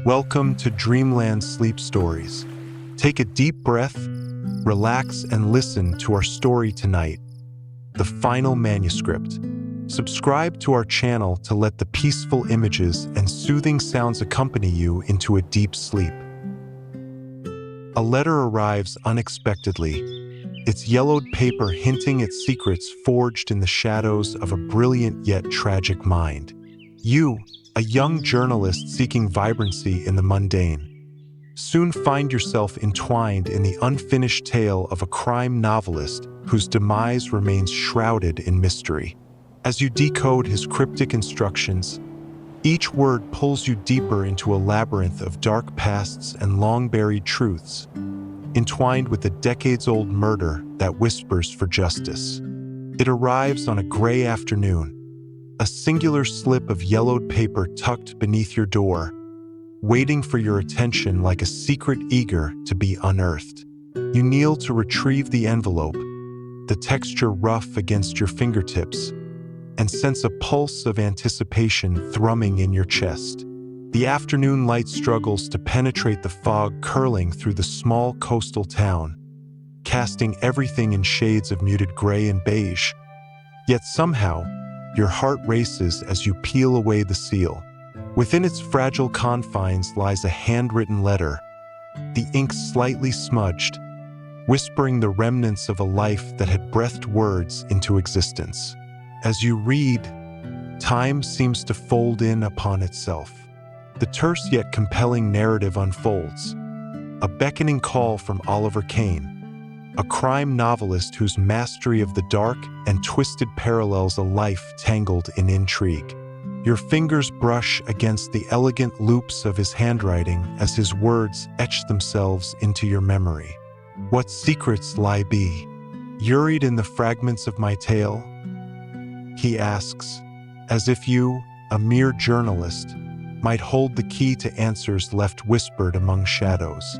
Welcome to Dreamland Sleep Stories. Take a deep breath, relax, and listen to our story tonight, The Final Manuscript. Subscribe to our channel to let the peaceful images and soothing sounds accompany you into a deep sleep. A letter arrives unexpectedly, its yellowed paper hinting at secrets forged in the shadows of a brilliant yet tragic mind. You, a young journalist seeking vibrancy in the mundane, soon find yourself entwined in the unfinished tale of a crime novelist whose demise remains shrouded in mystery. As you decode his cryptic instructions, each word pulls you deeper into a labyrinth of dark pasts and long-buried truths, entwined with a decades-old murder that whispers for justice. It arrives on a gray afternoon, a singular slip of yellowed paper tucked beneath your door, waiting for your attention like a secret eager to be unearthed. You kneel to retrieve the envelope, the texture rough against your fingertips, and sense a pulse of anticipation thrumming in your chest. The afternoon light struggles to penetrate the fog curling through the small coastal town, casting everything in shades of muted gray and beige. Yet somehow, your heart races as you peel away the seal. Within its fragile confines lies a handwritten letter, the ink slightly smudged, whispering the remnants of a life that had breathed words into existence. As you read, time seems to fold in upon itself. The terse yet compelling narrative unfolds, a beckoning call from Oliver Kane, a crime novelist whose mastery of the dark and twisted parallels a life tangled in intrigue. Your fingers brush against the elegant loops of his handwriting as his words etch themselves into your memory. What secrets lie buried in the fragments of my tale? He asks, as if you, a mere journalist, might hold the key to answers left whispered among shadows.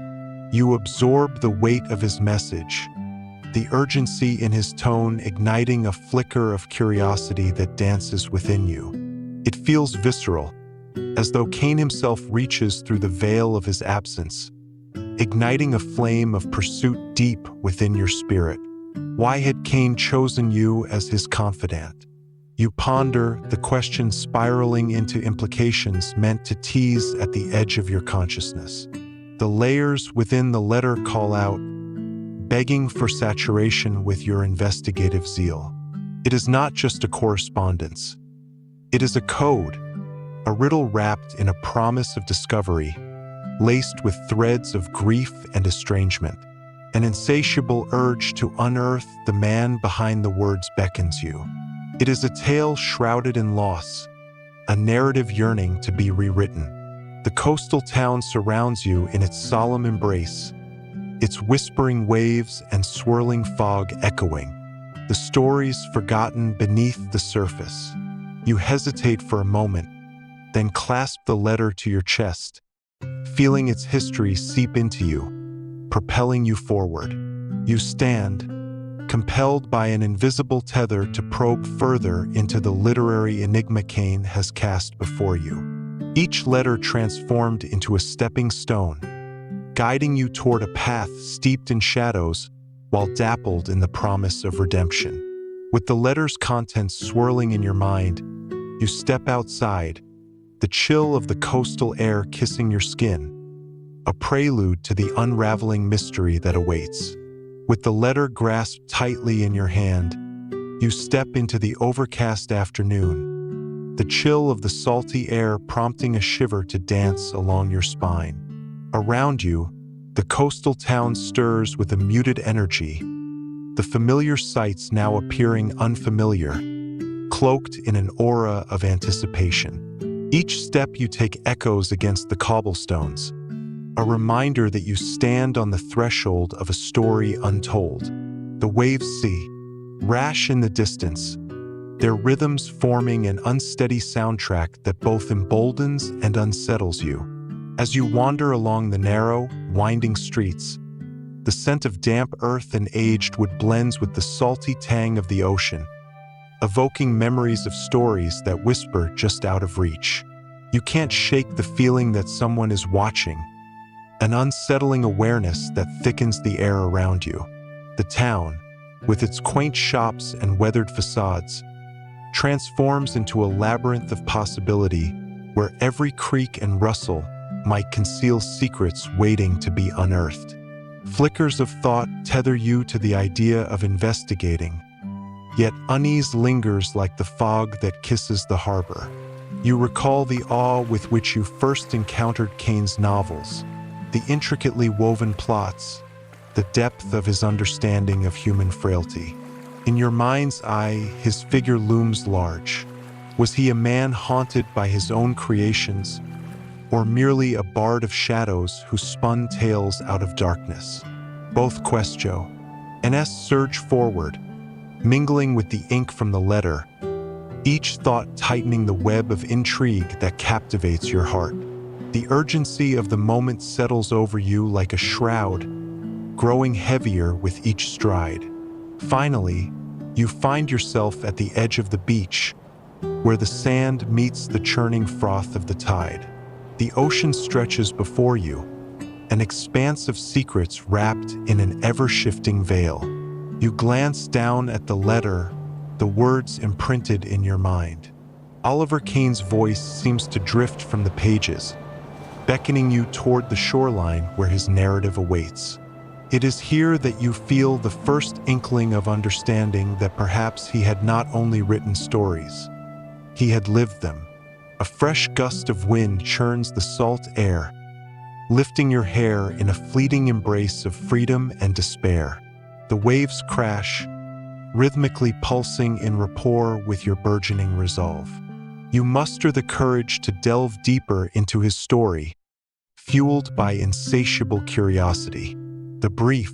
You absorb the weight of his message, the urgency in his tone igniting a flicker of curiosity that dances within you. It feels visceral, as though Kane himself reaches through the veil of his absence, igniting a flame of pursuit deep within your spirit. Why had Kane chosen you as his confidant? You ponder, the question spiraling into implications meant to tease at the edge of your consciousness. The layers within the letter call out, begging for saturation with your investigative zeal. It is not just a correspondence. It is a code, a riddle wrapped in a promise of discovery, laced with threads of grief and estrangement. An insatiable urge to unearth the man behind the words beckons you. It is a tale shrouded in loss, a narrative yearning to be rewritten. The coastal town surrounds you in its solemn embrace, its whispering waves and swirling fog echoing, the stories forgotten beneath the surface. You hesitate for a moment, then clasp the letter to your chest, feeling its history seep into you, propelling you forward. You stand, compelled by an invisible tether to probe further into the literary enigma Kane has cast before you. Each letter transformed into a stepping stone, guiding you toward a path steeped in shadows while dappled in the promise of redemption. With the letter's contents swirling in your mind, you step outside, the chill of the coastal air kissing your skin, a prelude to the unraveling mystery that awaits. With the letter grasped tightly in your hand, you step into the overcast afternoon, the chill of the salty air prompting a shiver to dance along your spine. Around you, the coastal town stirs with a muted energy, the familiar sights now appearing unfamiliar, cloaked in an aura of anticipation. Each step you take echoes against the cobblestones, a reminder that you stand on the threshold of a story untold. The waves see, rash in the distance, their rhythms forming an unsteady soundtrack that both emboldens and unsettles you. As you wander along the narrow, winding streets, the scent of damp earth and aged wood blends with the salty tang of the ocean, evoking memories of stories that whisper just out of reach. You can't shake the feeling that someone is watching, an unsettling awareness that thickens the air around you. The town, with its quaint shops and weathered facades, transforms into a labyrinth of possibility where every creak and rustle might conceal secrets waiting to be unearthed. Flickers of thought tether you to the idea of investigating, yet unease lingers like the fog that kisses the harbor. You recall the awe with which you first encountered Kane's novels, the intricately woven plots, the depth of his understanding of human frailty. In your mind's eye, his figure looms large. Was he a man haunted by his own creations, or merely a bard of shadows who spun tales out of darkness? Both question, and surge forward, mingling with the ink from the letter, each thought tightening the web of intrigue that captivates your heart. The urgency of the moment settles over you like a shroud, growing heavier with each stride. Finally, you find yourself at the edge of the beach, where the sand meets the churning froth of the tide. The ocean stretches before you, an expanse of secrets wrapped in an ever-shifting veil. You glance down at the letter, the words imprinted in your mind. Oliver Kane's voice seems to drift from the pages, beckoning you toward the shoreline where his narrative awaits. It is here that you feel the first inkling of understanding that perhaps he had not only written stories, he had lived them. A fresh gust of wind churns the salt air, lifting your hair in a fleeting embrace of freedom and despair. The waves crash, rhythmically pulsing in rapport with your burgeoning resolve. You muster the courage to delve deeper into his story, fueled by insatiable curiosity. The brief,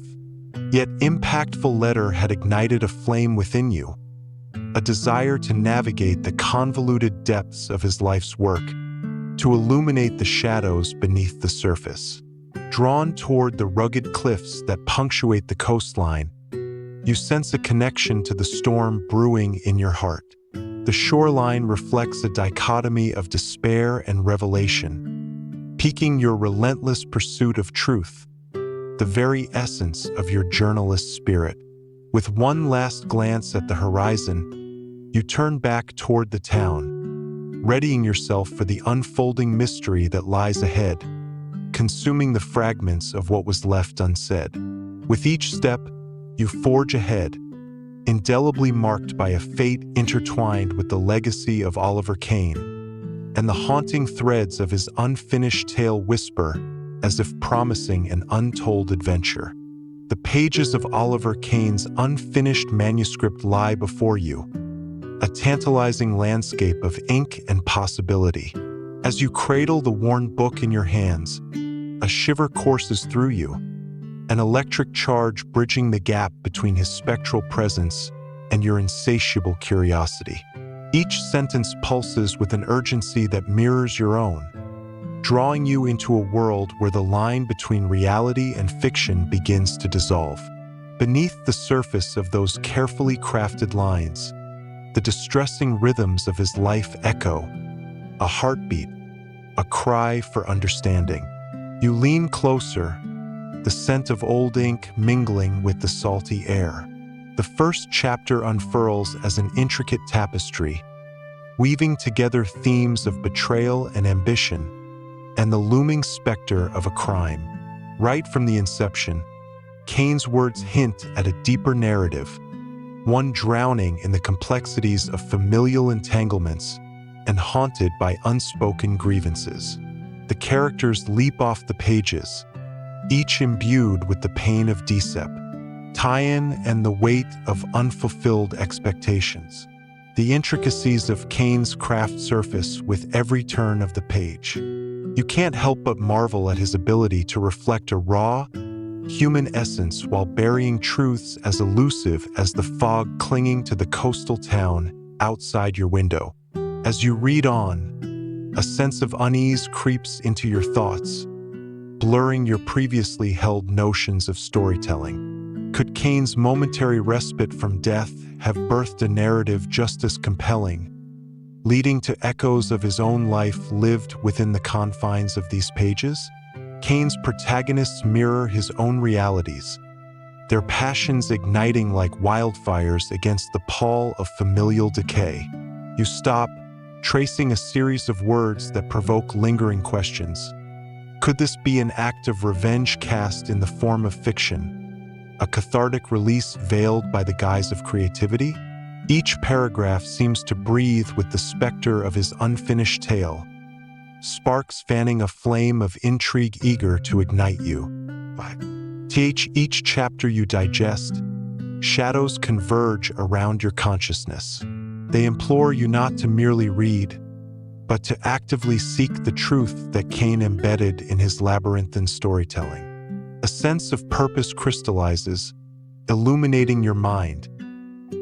yet impactful letter had ignited a flame within you, a desire to navigate the convoluted depths of his life's work, to illuminate the shadows beneath the surface. Drawn toward the rugged cliffs that punctuate the coastline, you sense a connection to the storm brewing in your heart. The shoreline reflects a dichotomy of despair and revelation, piquing your relentless pursuit of truth, the very essence of your journalist's spirit. With one last glance at the horizon, you turn back toward the town, readying yourself for the unfolding mystery that lies ahead, consuming the fragments of what was left unsaid. With each step, you forge ahead, indelibly marked by a fate intertwined with the legacy of Oliver Kane, and the haunting threads of his unfinished tale whisper as if promising an untold adventure. The pages of Oliver Kane's unfinished manuscript lie before you, a tantalizing landscape of ink and possibility. As you cradle the worn book in your hands, a shiver courses through you, an electric charge bridging the gap between his spectral presence and your insatiable curiosity. Each sentence pulses with an urgency that mirrors your own, drawing you into a world where the line between reality and fiction begins to dissolve. Beneath the surface of those carefully crafted lines, the distressing rhythms of his life echo, a heartbeat, a cry for understanding. You lean closer, the scent of old ink mingling with the salty air. The first chapter unfurls as an intricate tapestry, weaving together themes of betrayal and ambition, and the looming specter of a crime. Right from the inception, Kane's words hint at a deeper narrative, one drowning in the complexities of familial entanglements and haunted by unspoken grievances. The characters leap off the pages, each imbued with the pain of decep, tie-in, and the weight of unfulfilled expectations. The intricacies of Kane's craft surface with every turn of the page. You can't help but marvel at his ability to reflect a raw, human essence while burying truths as elusive as the fog clinging to the coastal town outside your window. As you read on, a sense of unease creeps into your thoughts, blurring your previously held notions of storytelling. Could Kane's momentary respite from death have birthed a narrative just as compelling, leading to echoes of his own life lived within the confines of these pages. Kane's protagonists mirror his own realities, their passions igniting like wildfires against the pall of familial decay. You stop, tracing a series of words that provoke lingering questions. Could this be an act of revenge cast in the form of fiction, a cathartic release veiled by the guise of creativity? Each paragraph seems to breathe with the specter of his unfinished tale, sparks fanning a flame of intrigue eager to ignite you. Each chapter you digest, shadows converge around your consciousness. They implore you not to merely read, but to actively seek the truth that Kane embedded in his labyrinthine storytelling. A sense of purpose crystallizes, illuminating your mind.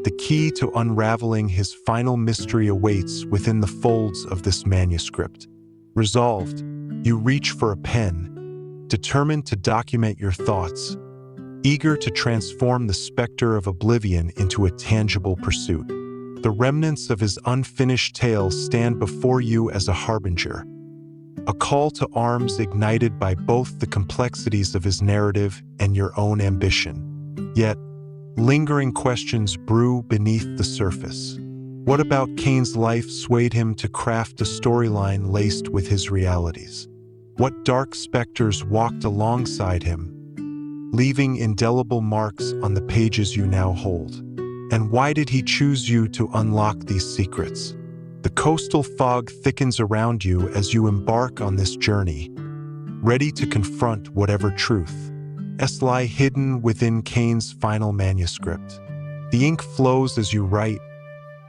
The key to unraveling his final mystery awaits within the folds of this manuscript. Resolved, you reach for a pen, determined to document your thoughts, eager to transform the specter of oblivion into a tangible pursuit. The remnants of his unfinished tale stand before you as a harbinger, a call to arms ignited by both the complexities of his narrative and your own ambition. Yet, lingering questions brew beneath the surface. What about Kane's life swayed him to craft a storyline laced with his realities? What dark specters walked alongside him, leaving indelible marks on the pages you now hold? And why did he choose you to unlock these secrets? The coastal fog thickens around you as you embark on this journey, ready to confront whatever truth lie hidden within Kane's final manuscript. The ink flows as you write,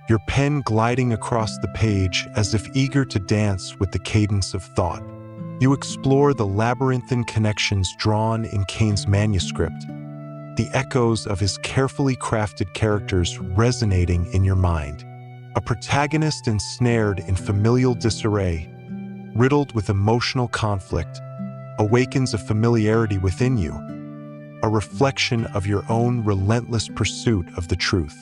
your pen gliding across the page as if eager to dance with the cadence of thought. You explore the labyrinthine connections drawn in Kane's manuscript, the echoes of his carefully crafted characters resonating in your mind. A protagonist ensnared in familial disarray, riddled with emotional conflict, awakens a familiarity within you, a reflection of your own relentless pursuit of the truth.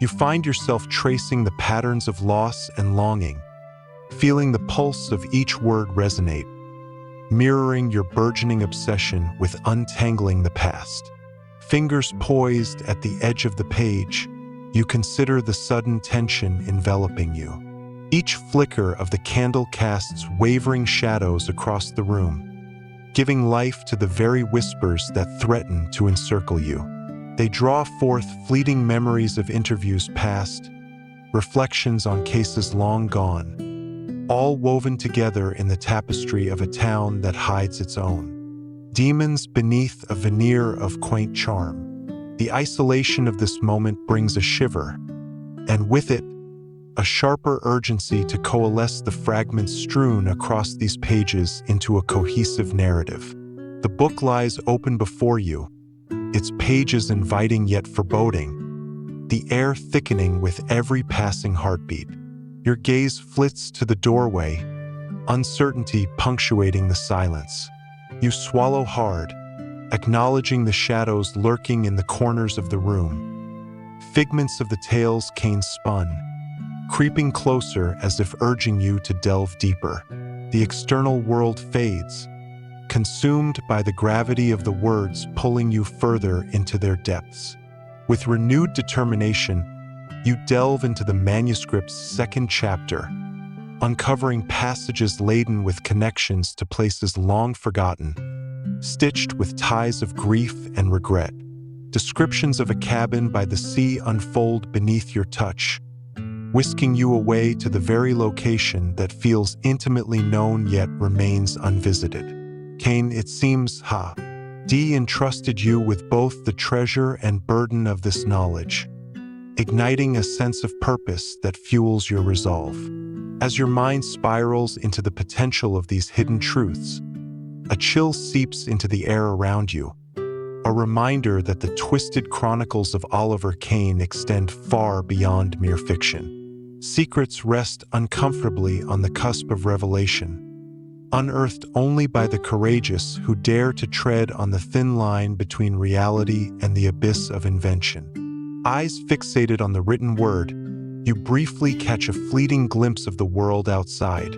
You find yourself tracing the patterns of loss and longing, feeling the pulse of each word resonate, mirroring your burgeoning obsession with untangling the past. Fingers poised at the edge of the page, you consider the sudden tension enveloping you. Each flicker of the candle casts wavering shadows across the room, giving life to the very whispers that threaten to encircle you. They draw forth fleeting memories of interviews past, reflections on cases long gone, all woven together in the tapestry of a town that hides its own. Demons beneath a veneer of quaint charm. The isolation of this moment brings a shiver, and with it, a sharper urgency to coalesce the fragments strewn across these pages into a cohesive narrative. The book lies open before you, its pages inviting yet foreboding, the air thickening with every passing heartbeat. Your gaze flits to the doorway, uncertainty punctuating the silence. You swallow hard, acknowledging the shadows lurking in the corners of the room, figments of the tales Kane spun, creeping closer as if urging you to delve deeper. The external world fades, consumed by the gravity of the words pulling you further into their depths. With renewed determination, you delve into the manuscript's second chapter, uncovering passages laden with connections to places long forgotten, stitched with ties of grief and regret. Descriptions of a cabin by the sea unfold beneath your touch, whisking you away to the very location that feels intimately known yet remains unvisited. Kane, it seems, entrusted you with both the treasure and burden of this knowledge, igniting a sense of purpose that fuels your resolve. As your mind spirals into the potential of these hidden truths, a chill seeps into the air around you, a reminder that the twisted chronicles of Oliver Kane extend far beyond mere fiction. Secrets rest uncomfortably on the cusp of revelation, unearthed only by the courageous who dare to tread on the thin line between reality and the abyss of invention. Eyes fixated on the written word, You briefly catch a fleeting glimpse of the world outside.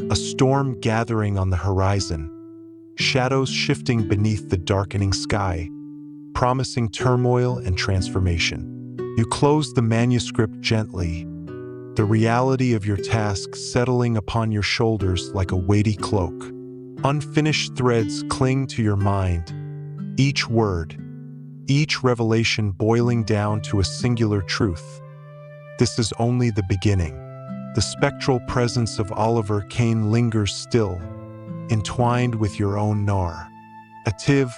A storm gathering on the horizon, shadows shifting beneath the darkening sky, promising turmoil and transformation. You close the manuscript gently, the reality of your task settling upon your shoulders like a weighty cloak. Unfinished threads cling to your mind, each word, each revelation boiling down to a singular truth. This is only the beginning. The spectral presence of Oliver Kane lingers still, entwined with your own gnar. Ativ,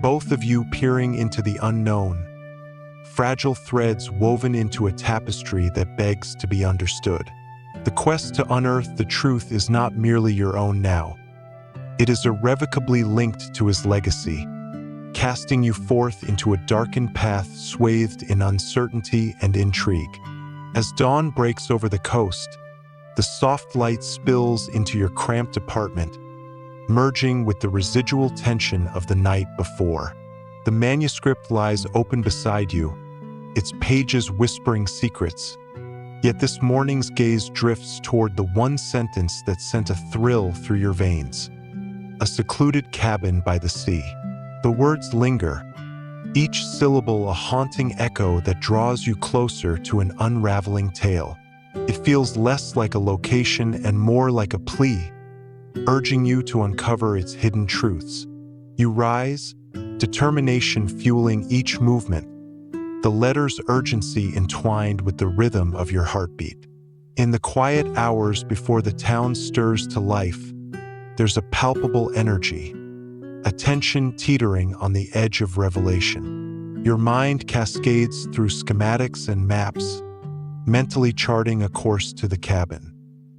both of you peering into the unknown, fragile threads woven into a tapestry that begs to be understood. The quest to unearth the truth is not merely your own now. It is irrevocably linked to his legacy, casting you forth into a darkened path swathed in uncertainty and intrigue. As dawn breaks over the coast, the soft light spills into your cramped apartment, merging with the residual tension of the night before. The manuscript lies open beside you, its pages whispering secrets. Yet this morning's gaze drifts toward the one sentence that sent a thrill through your veins. A secluded cabin by the sea. The words linger, each syllable a haunting echo that draws you closer to an unraveling tale. It feels less like a location and more like a plea, urging you to uncover its hidden truths. You rise, determination fueling each movement, the letter's urgency entwined with the rhythm of your heartbeat. In the quiet hours before the town stirs to life, there's a palpable energy, a tension teetering on the edge of revelation. Your mind cascades through schematics and maps, mentally charting a course to the cabin,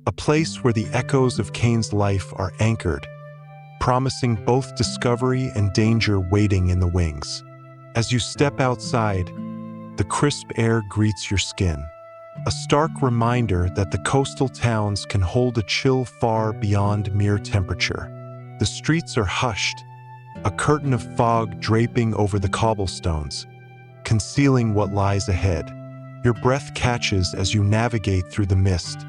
a place where the echoes of Kane's life are anchored, promising both discovery and danger waiting in the wings. As you step outside, the crisp air greets your skin, a stark reminder that the coastal towns can hold a chill far beyond mere temperature. The streets are hushed, a curtain of fog draping over the cobblestones, concealing what lies ahead. Your breath catches as you navigate through the mist,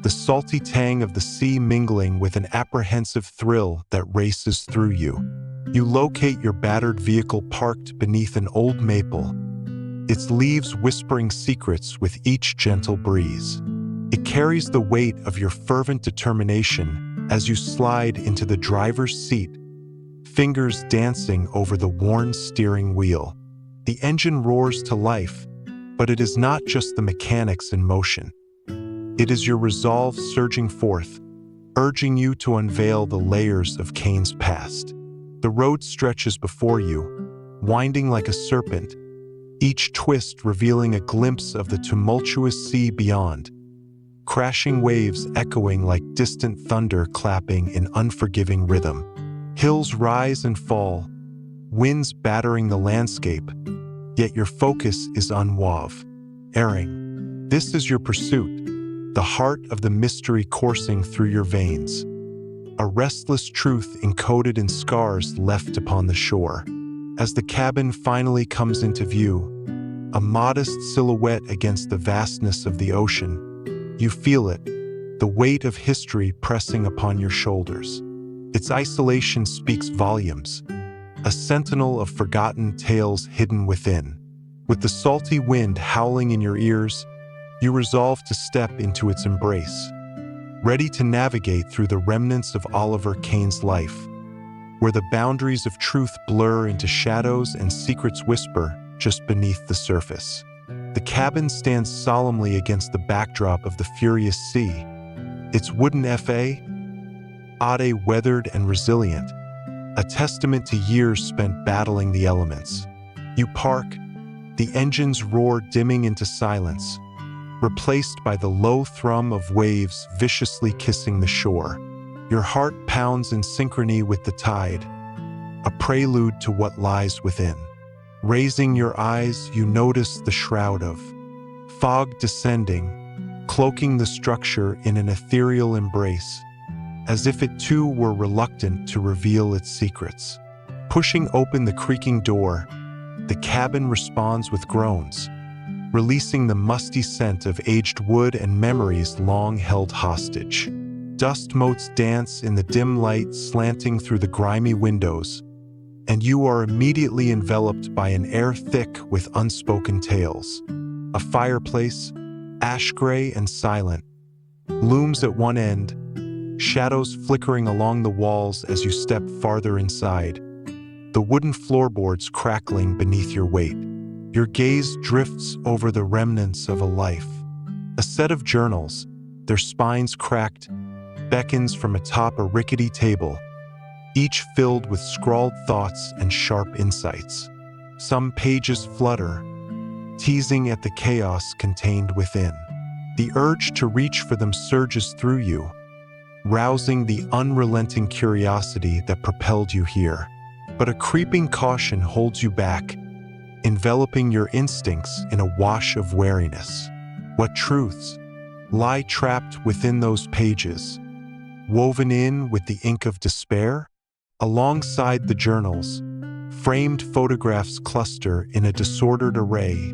the salty tang of the sea mingling with an apprehensive thrill that races through you. You locate your battered vehicle parked beneath an old maple, its leaves whispering secrets with each gentle breeze. It carries the weight of your fervent determination as you slide into the driver's seat, fingers dancing over the worn steering wheel. The engine roars to life, but it is not just the mechanics in motion. It is your resolve surging forth, urging you to unveil the layers of Kane's past. The road stretches before you, winding like a serpent, each twist revealing a glimpse of the tumultuous sea beyond, crashing waves echoing like distant thunder clapping in unforgiving rhythm. Hills rise and fall, winds battering the landscape, yet your focus is unwavering. This is your pursuit, the heart of the mystery coursing through your veins, a restless truth encoded in scars left upon the shore. As the cabin finally comes into view, a modest silhouette against the vastness of the ocean, you feel it, the weight of history pressing upon your shoulders. Its isolation speaks volumes, a sentinel of forgotten tales hidden within. With the salty wind howling in your ears, you resolve to step into its embrace, ready to navigate through the remnants of Oliver Kane's life, where the boundaries of truth blur into shadows and secrets whisper just beneath the surface. The cabin stands solemnly against the backdrop of the furious sea, its wooden Ade weathered and resilient, a testament to years spent battling the elements. You park, the engine's roar dimming into silence, replaced by the low thrum of waves viciously kissing the shore. Your heart pounds in synchrony with the tide, a prelude to what lies within. Raising your eyes, you notice the shroud of fog descending, cloaking the structure in an ethereal embrace, as if it too were reluctant to reveal its secrets. Pushing open the creaking door, the cabin responds with groans, releasing the musty scent of aged wood and memories long held hostage. Dust motes dance in the dim light slanting through the grimy windows, and you are immediately enveloped by an air thick with unspoken tales. A fireplace, ash-gray and silent, looms at one end, shadows flickering along the walls as you step farther inside, the wooden floorboards crackling beneath your weight. Your gaze drifts over the remnants of a life. A set of journals, their spines cracked, beckons from atop a rickety table, each filled with scrawled thoughts and sharp insights. Some pages flutter, teasing at the chaos contained within. The urge to reach for them surges through you, rousing the unrelenting curiosity that propelled you here. But a creeping caution holds you back, enveloping your instincts in a wash of wariness. What truths lie trapped within those pages, woven in with the ink of despair? Alongside the journals, framed photographs cluster in a disordered array,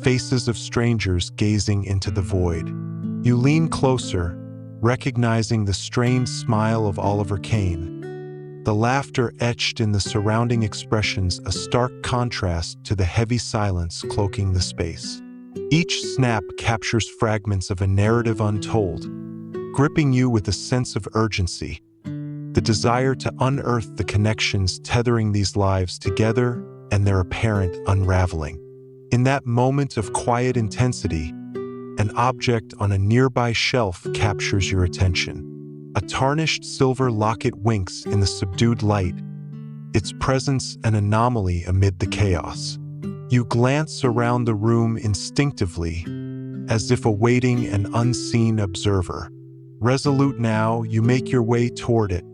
faces of strangers gazing into the void. You lean closer, recognizing the strained smile of Oliver Kane, the laughter etched in the surrounding expressions, a stark contrast to the heavy silence cloaking the space. Each snap captures fragments of a narrative untold, gripping you with a sense of urgency, the desire to unearth the connections tethering these lives together and their apparent unraveling. In that moment of quiet intensity, an object on a nearby shelf captures your attention. A tarnished silver locket winks in the subdued light, its presence an anomaly amid the chaos. You glance around the room instinctively, as if awaiting an unseen observer. Resolute now, you make your way toward it,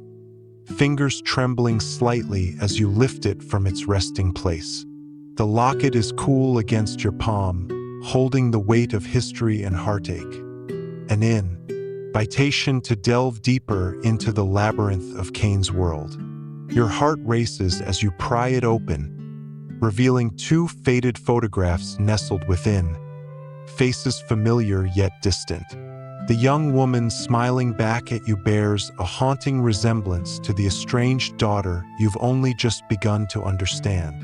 fingers trembling slightly as you lift it from its resting place. The locket is cool against your palm, holding the weight of history and heartache. An invitation to delve deeper into the labyrinth of Kane's world. Your heart races as you pry it open, revealing two faded photographs nestled within, faces familiar yet distant. The young woman smiling back at you bears a haunting resemblance to the estranged daughter you've only just begun to understand.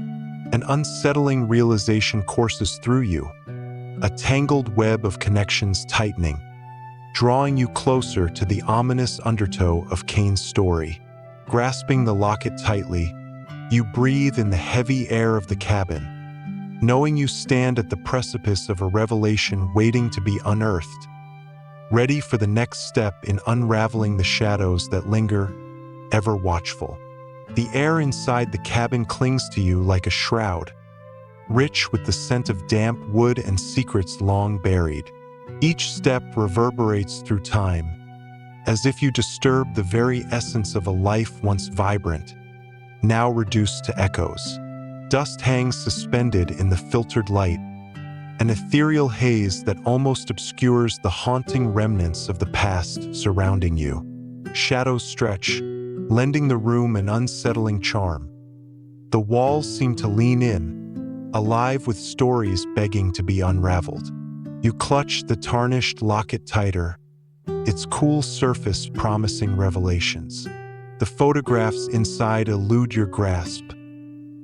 An unsettling realization courses through you, a tangled web of connections tightening, drawing you closer to the ominous undertow of Kane's story. Grasping the locket tightly, you breathe in the heavy air of the cabin, knowing you stand at the precipice of a revelation waiting to be unearthed, ready for the next step in unraveling the shadows that linger, ever watchful. The air inside the cabin clings to you like a shroud, rich with the scent of damp wood and secrets long buried. Each step reverberates through time, as if you disturb the very essence of a life once vibrant, now reduced to echoes. Dust hangs suspended in the filtered light, an ethereal haze that almost obscures the haunting remnants of the past surrounding you. Shadows stretch, lending the room an unsettling charm. The walls seem to lean in, alive with stories begging to be unraveled. You clutch the tarnished locket tighter, its cool surface promising revelations. The photographs inside elude your grasp,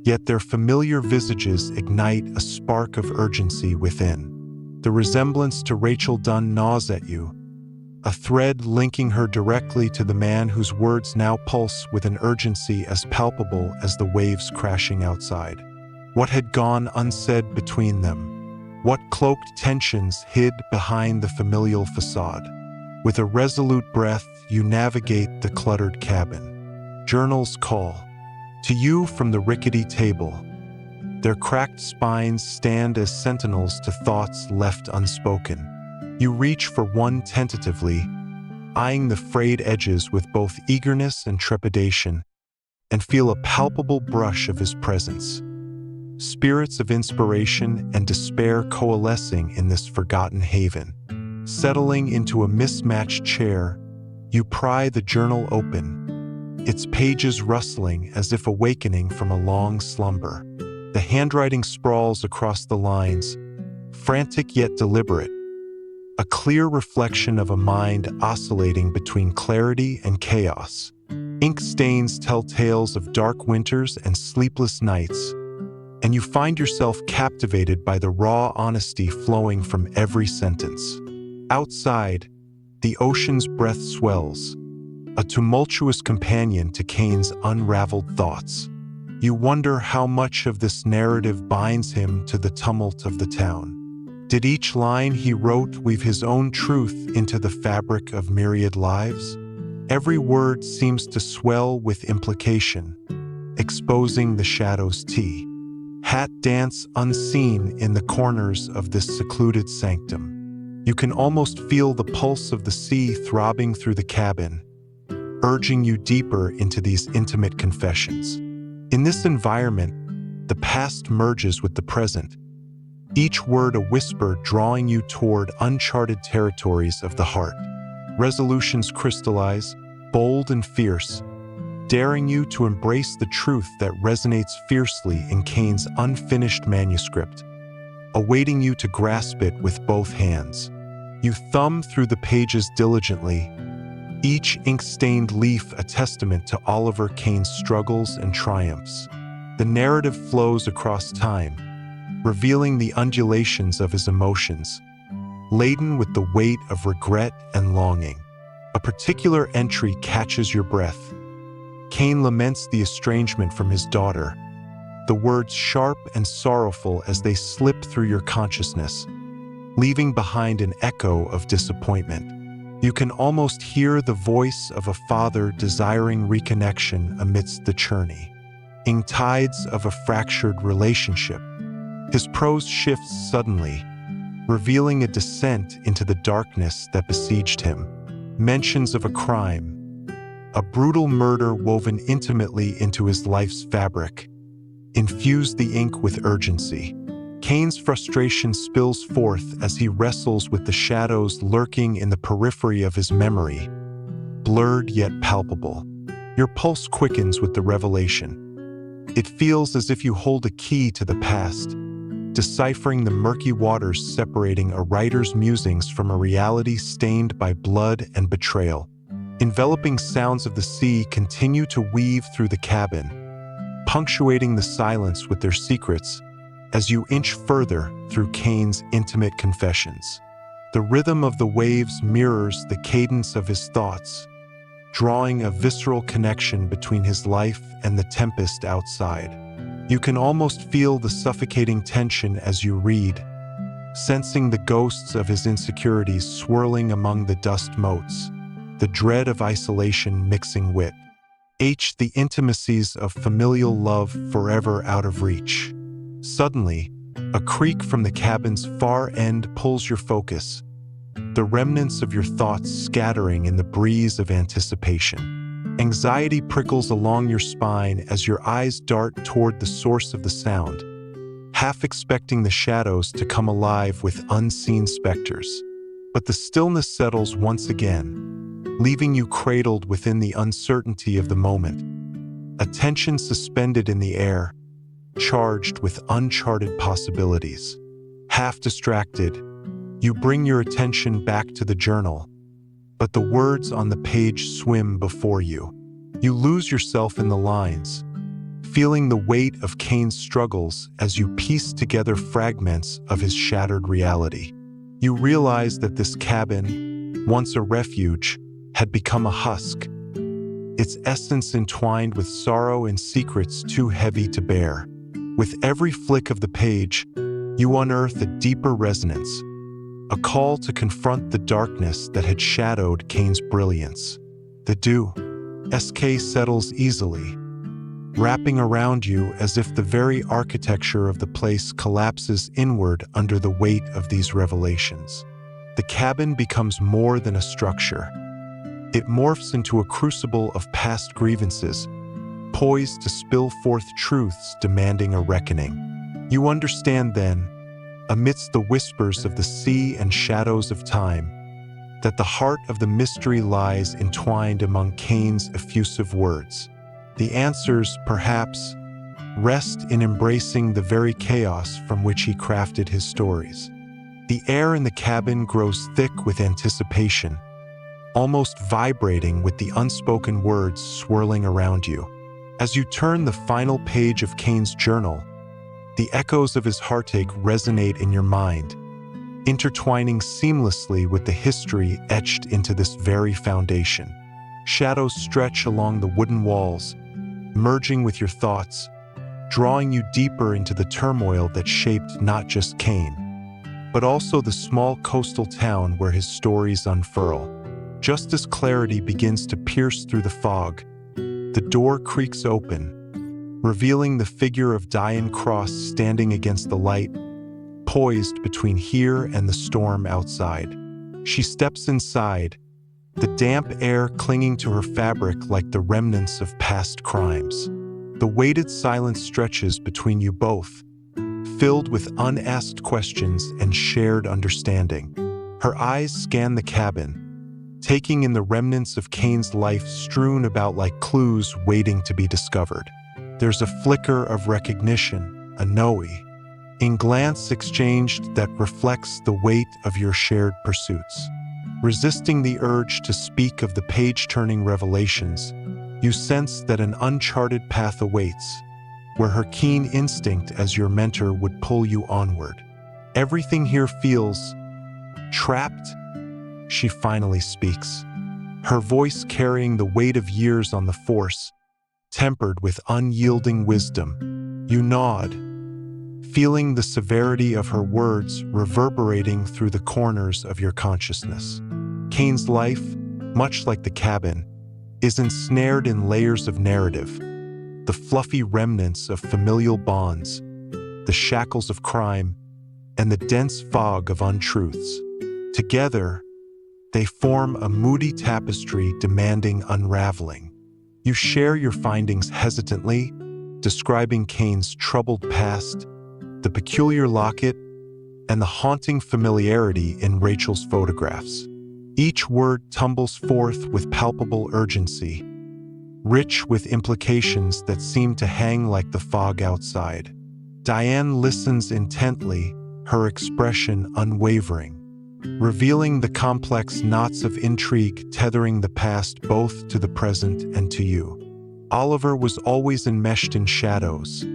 yet their familiar visages ignite a spark of urgency within. The resemblance to Rachel Dunn gnaws at you, a thread linking her directly to the man whose words now pulse with an urgency as palpable as the waves crashing outside. What had gone unsaid between them? What cloaked tensions hid behind the familial facade? With a resolute breath, you navigate the cluttered cabin. Journals call to you from the rickety table. Their cracked spines stand as sentinels to thoughts left unspoken. You reach for one tentatively, eyeing the frayed edges with both eagerness and trepidation, and feel a palpable brush of his presence. Spirits of inspiration and despair coalescing in this forgotten haven. Settling into a mismatched chair, you pry the journal open, its pages rustling as if awakening from a long slumber. The handwriting sprawls across the lines, frantic yet deliberate, a clear reflection of a mind oscillating between clarity and chaos. Ink stains tell tales of dark winters and sleepless nights, and you find yourself captivated by the raw honesty flowing from every sentence. Outside, the ocean's breath swells, a tumultuous companion to Cain's unraveled thoughts. You wonder how much of this narrative binds him to the tumult of the town. Did each line he wrote weave his own truth into the fabric of myriad lives? Every word seems to swell with implication, exposing the shadow's tea. Hat dance unseen in the corners of this secluded sanctum. You can almost feel the pulse of the sea throbbing through the cabin, urging you deeper into these intimate confessions. In this environment, the past merges with the present, each word a whisper drawing you toward uncharted territories of the heart. Resolutions crystallize, bold and fierce, daring you to embrace the truth that resonates fiercely in Cain's unfinished manuscript, awaiting you to grasp it with both hands. You thumb through the pages diligently, each ink-stained leaf a testament to Oliver Cain's struggles and triumphs. The narrative flows across time, revealing the undulations of his emotions, laden with the weight of regret and longing. A particular entry catches your breath. Cain laments the estrangement from his daughter, the words sharp and sorrowful as they slip through your consciousness, leaving behind an echo of disappointment. You can almost hear the voice of a father desiring reconnection amidst the churning tides of a fractured relationship. His prose shifts suddenly, revealing a descent into the darkness that besieged him. Mentions of a crime, a brutal murder woven intimately into his life's fabric, infuse the ink with urgency. Cain's frustration spills forth as he wrestles with the shadows lurking in the periphery of his memory, blurred yet palpable. Your pulse quickens with the revelation. It feels as if you hold a key to the past, deciphering the murky waters separating a writer's musings from a reality stained by blood and betrayal. Enveloping sounds of the sea continue to weave through the cabin, punctuating the silence with their secrets as you inch further through Cain's intimate confessions. The rhythm of the waves mirrors the cadence of his thoughts, drawing a visceral connection between his life and the tempest outside. You can almost feel the suffocating tension as you read, sensing the ghosts of his insecurities swirling among the dust motes, the dread of isolation mixing wit, the intimacies of familial love forever out of reach. Suddenly, a creak from the cabin's far end pulls your focus, the remnants of your thoughts scattering in the breeze of anticipation. Anxiety prickles along your spine as your eyes dart toward the source of the sound, half expecting the shadows to come alive with unseen specters. But the stillness settles once again, leaving you cradled within the uncertainty of the moment, a tension suspended in the air, charged with uncharted possibilities. Half distracted, you bring your attention back to the journal, but the words on the page swim before you. You lose yourself in the lines, feeling the weight of Cain's struggles as you piece together fragments of his shattered reality. You realize that this cabin, once a refuge, had become a husk, its essence entwined with sorrow and secrets too heavy to bear. With every flick of the page, you unearth a deeper resonance, a call to confront the darkness that had shadowed Cain's brilliance. The dew settles easily, wrapping around you as if the very architecture of the place collapses inward under the weight of these revelations. The cabin becomes more than a structure. It morphs into a crucible of past grievances, poised to spill forth truths demanding a reckoning. You understand then, amidst the whispers of the sea and shadows of time, that the heart of the mystery lies entwined among Cain's effusive words. The answers, perhaps, rest in embracing the very chaos from which he crafted his stories. The air in the cabin grows thick with anticipation, almost vibrating with the unspoken words swirling around you. As you turn the final page of Kane's journal, the echoes of his heartache resonate in your mind, intertwining seamlessly with the history etched into this very foundation. Shadows stretch along the wooden walls, merging with your thoughts, drawing you deeper into the turmoil that shaped not just Kane, but also the small coastal town where his stories unfurl. Just as clarity begins to pierce through the fog, the door creaks open, revealing the figure of Diane Cross standing against the light, poised between here and the storm outside. She steps inside, the damp air clinging to her fabric like the remnants of past crimes. The weighted silence stretches between you both, filled with unasked questions and shared understanding. Her eyes scan the cabin, taking in the remnants of Kane's life strewn about like clues waiting to be discovered. There's a flicker of recognition, a knowing, in glance exchanged that reflects the weight of your shared pursuits. Resisting the urge to speak of the page-turning revelations, you sense that an uncharted path awaits, where her keen instinct as your mentor would pull you onward. Everything here feels trapped, she finally speaks, her voice carrying the weight of years on the force, tempered with unyielding wisdom. You nod, feeling the severity of her words reverberating through the corners of your consciousness. Kane's life, much like the cabin, is ensnared in layers of narrative, the fluffy remnants of familial bonds, the shackles of crime, and the dense fog of untruths. Together, they form a moody tapestry demanding unraveling. You share your findings hesitantly, describing Kane's troubled past, the peculiar locket, and the haunting familiarity in Rachel's photographs. Each word tumbles forth with palpable urgency, rich with implications that seem to hang like the fog outside. Diane listens intently, her expression unwavering, revealing the complex knots of intrigue tethering the past both to the present and to you. Oliver was always enmeshed in shadows,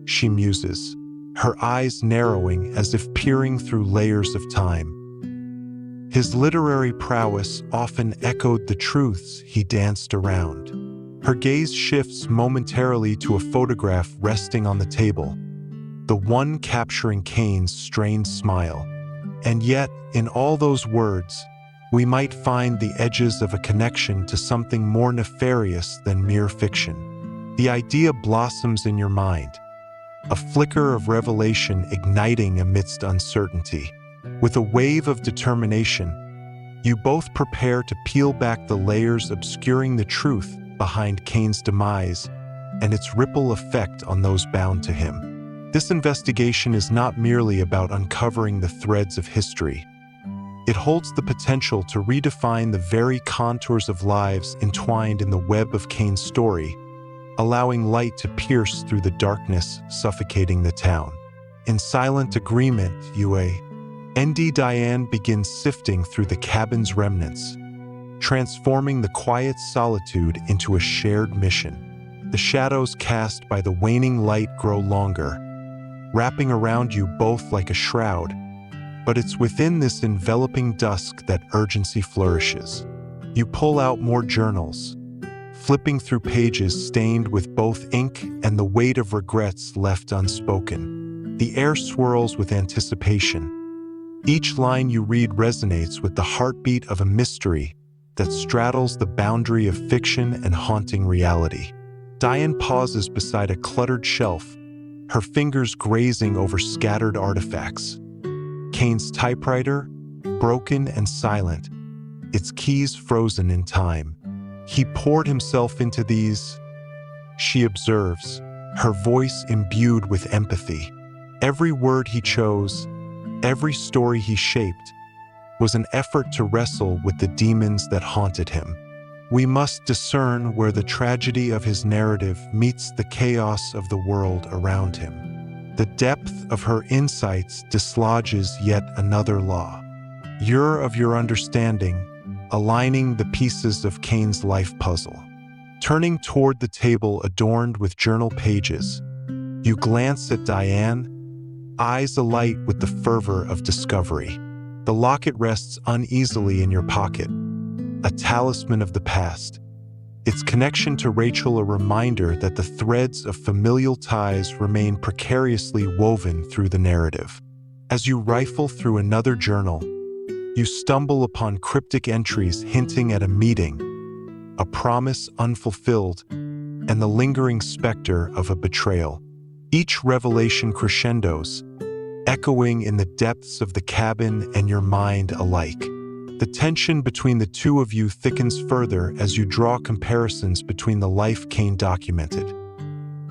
she muses, her eyes narrowing as if peering through layers of time. His literary prowess often echoed the truths he danced around. Her gaze shifts momentarily to a photograph resting on the table, the one capturing Kane's strained smile. And yet, in all those words, we might find the edges of a connection to something more nefarious than mere fiction. The idea blossoms in your mind, a flicker of revelation igniting amidst uncertainty. With a wave of determination, you both prepare to peel back the layers obscuring the truth behind Kane's demise and its ripple effect on those bound to him. This investigation is not merely about uncovering the threads of history. It holds the potential to redefine the very contours of lives entwined in the web of Kane's story, allowing light to pierce through the darkness suffocating the town. In silent agreement, Nd Diane begins sifting through the cabin's remnants, transforming the quiet solitude into a shared mission. The shadows cast by the waning light grow longer, wrapping around you both like a shroud, but it's within this enveloping dusk that urgency flourishes. You pull out more journals, flipping through pages stained with both ink and the weight of regrets left unspoken. The air swirls with anticipation. Each line you read resonates with the heartbeat of a mystery that straddles the boundary of fiction and haunting reality. Diane pauses beside a cluttered shelf, her fingers grazing over scattered artifacts. Kane's typewriter, broken and silent, its keys frozen in time. He poured himself into these, she observes, her voice imbued with empathy. Every word he chose, every story he shaped, was an effort to wrestle with the demons that haunted him. We must discern where the tragedy of his narrative meets the chaos of the world around him. The depth of her insights dislodges yet another law. You're of your understanding, aligning the pieces of Cain's life puzzle. Turning toward the table adorned with journal pages, you glance at Diane, eyes alight with the fervor of discovery. The locket rests uneasily in your pocket, a talisman of the past. Its connection to Rachel a reminder that the threads of familial ties remain precariously woven through the narrative. As you rifle through another journal, you stumble upon cryptic entries hinting at a meeting, a promise unfulfilled, and the lingering specter of a betrayal. Each revelation crescendos, echoing in the depths of the cabin and your mind alike. The tension between the two of you thickens further as you draw comparisons between the life Cain documented,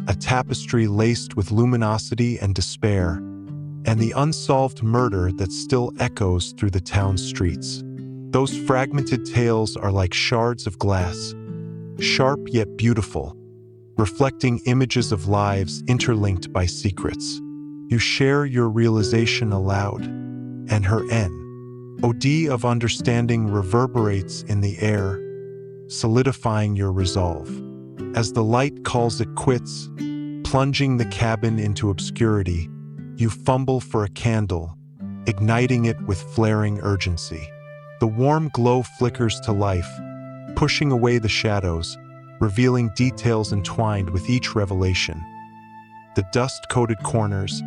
a tapestry laced with luminosity and despair, and the unsolved murder that still echoes through the town's streets. Those fragmented tales are like shards of glass, sharp yet beautiful, reflecting images of lives interlinked by secrets. You share your realization aloud, and her OD of understanding reverberates in the air, solidifying your resolve. As the light calls it quits, plunging the cabin into obscurity, you fumble for a candle, igniting it with flaring urgency. The warm glow flickers to life, pushing away the shadows, revealing details entwined with each revelation. The dust-coated corners,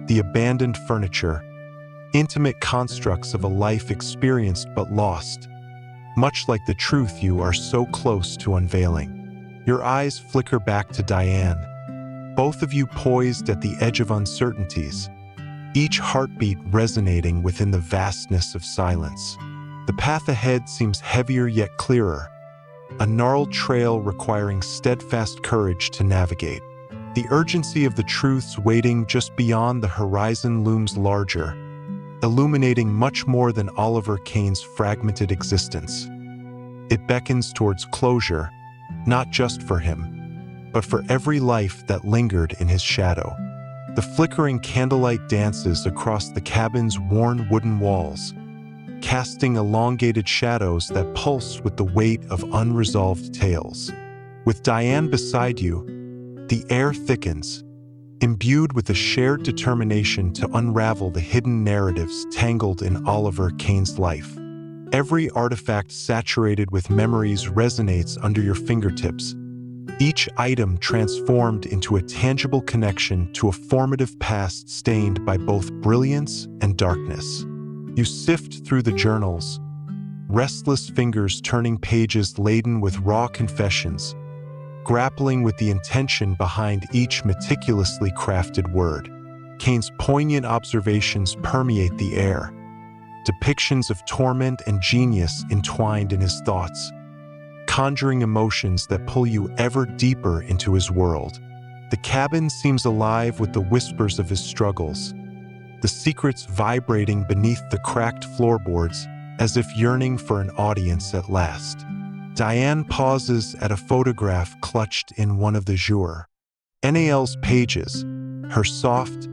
the abandoned furniture, intimate constructs of a life experienced but lost, much like the truth you are so close to unveiling. Your eyes flicker back to Diane, both of you poised at the edge of uncertainties, each heartbeat resonating within the vastness of silence. The path ahead seems heavier yet clearer, a gnarled trail requiring steadfast courage to navigate. The urgency of the truths waiting just beyond the horizon looms larger, illuminating much more than Oliver Cain's fragmented existence. It beckons towards closure, not just for him, but for every life that lingered in his shadow. The flickering candlelight dances across the cabin's worn wooden walls, casting elongated shadows that pulse with the weight of unresolved tales. With Diane beside you, the air thickens, imbued with a shared determination to unravel the hidden narratives tangled in Oliver Cain's life. Every artifact saturated with memories resonates under your fingertips, each item transformed into a tangible connection to a formative past stained by both brilliance and darkness. You sift through the journals, restless fingers turning pages laden with raw confessions, grappling with the intention behind each meticulously crafted word. Cain's poignant observations permeate the air, depictions of torment and genius entwined in his thoughts, conjuring emotions that pull you ever deeper into his world. The cabin seems alive with the whispers of his struggles, the secrets vibrating beneath the cracked floorboards as if yearning for an audience at last. Diane pauses at a photograph clutched in one of the NAL's pages, her soft,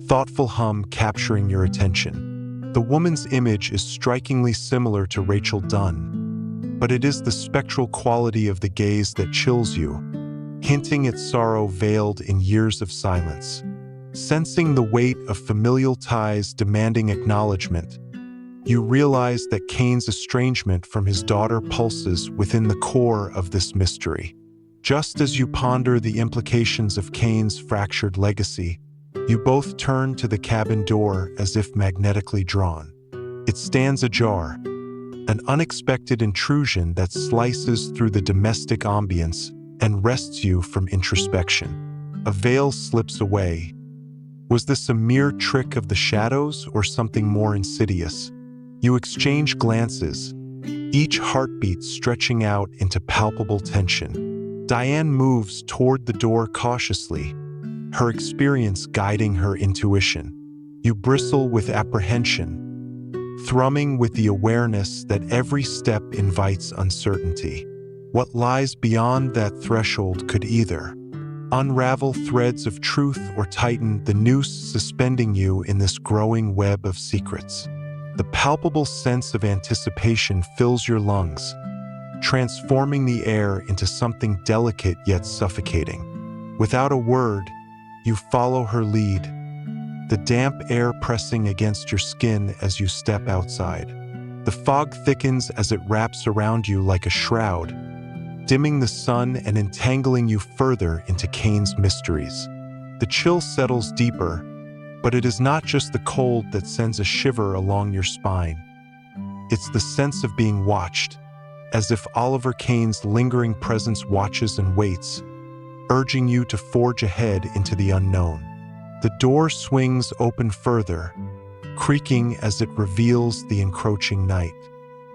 thoughtful hum capturing your attention. The woman's image is strikingly similar to Rachel Dunn, but it is the spectral quality of the gaze that chills you, hinting at sorrow veiled in years of silence. Sensing the weight of familial ties demanding acknowledgement, you realize that Cain's estrangement from his daughter pulses within the core of this mystery. Just as you ponder the implications of Cain's fractured legacy, you both turn to the cabin door as if magnetically drawn. It stands ajar, an unexpected intrusion that slices through the domestic ambience and wrests you from introspection. A veil slips away. Was this a mere trick of the shadows or something more insidious? You exchange glances, each heartbeat stretching out into palpable tension. Diane moves toward the door cautiously, her experience guiding her intuition. You bristle with apprehension, thrumming with the awareness that every step invites uncertainty. What lies beyond that threshold could either Unravel threads of truth or tighten the noose suspending you in this growing web of secrets. The palpable sense of anticipation fills your lungs, transforming the air into something delicate yet suffocating. Without a word, you follow her lead, the damp air pressing against your skin as you step outside. The fog thickens as it wraps around you like a shroud, dimming the sun and entangling you further into Cain's mysteries. The chill settles deeper, but it is not just the cold that sends a shiver along your spine. It's the sense of being watched, as if Oliver Cain's lingering presence watches and waits, urging you to forge ahead into the unknown. The door swings open further, creaking as it reveals the encroaching night.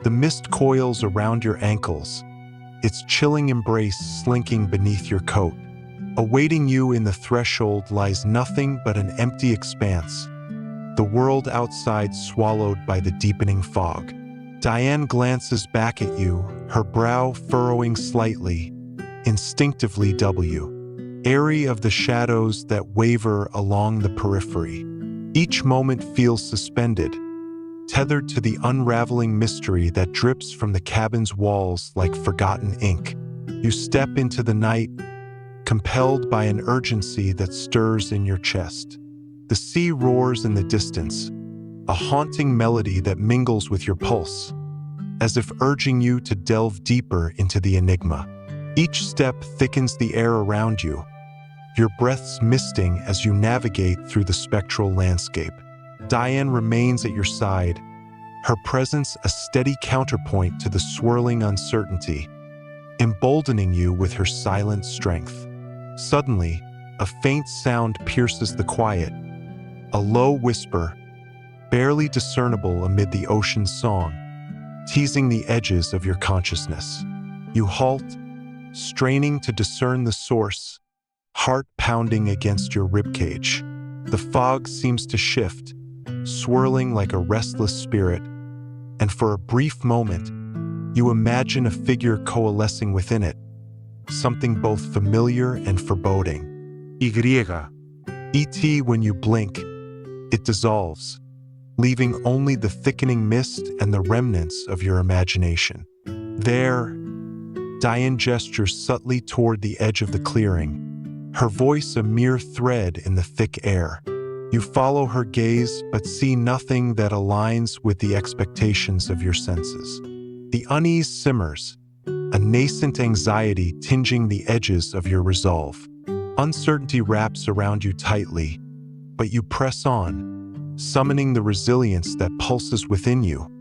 The mist coils around your ankles, its chilling embrace slinking beneath your coat. Awaiting you in the threshold lies nothing but an empty expanse, the world outside swallowed by the deepening fog. Diane glances back at you, her brow furrowing slightly, instinctively airy of the shadows that waver along the periphery. Each moment feels suspended, tethered to the unraveling mystery that drips from the cabin's walls like forgotten ink. You step into the night, compelled by an urgency that stirs in your chest. The sea roars in the distance, a haunting melody that mingles with your pulse, as if urging you to delve deeper into the enigma. Each step thickens the air around you, your breaths misting as you navigate through the spectral landscape. Diane remains at your side, her presence a steady counterpoint to the swirling uncertainty, emboldening you with her silent strength. Suddenly, a faint sound pierces the quiet, a low whisper, barely discernible amid the ocean's song, teasing the edges of your consciousness. You halt, straining to discern the source, heart pounding against your ribcage. The fog seems to shift, swirling like a restless spirit, and for a brief moment, you imagine a figure coalescing within it, something both familiar and foreboding. E.T. When you blink, it dissolves, leaving only the thickening mist and the remnants of your imagination. There, Diane gestures subtly toward the edge of the clearing, her voice a mere thread in the thick air. You follow her gaze but see nothing that aligns with the expectations of your senses. The unease simmers, a nascent anxiety tinging the edges of your resolve. Uncertainty wraps around you tightly, but you press on, summoning the resilience that pulses within you,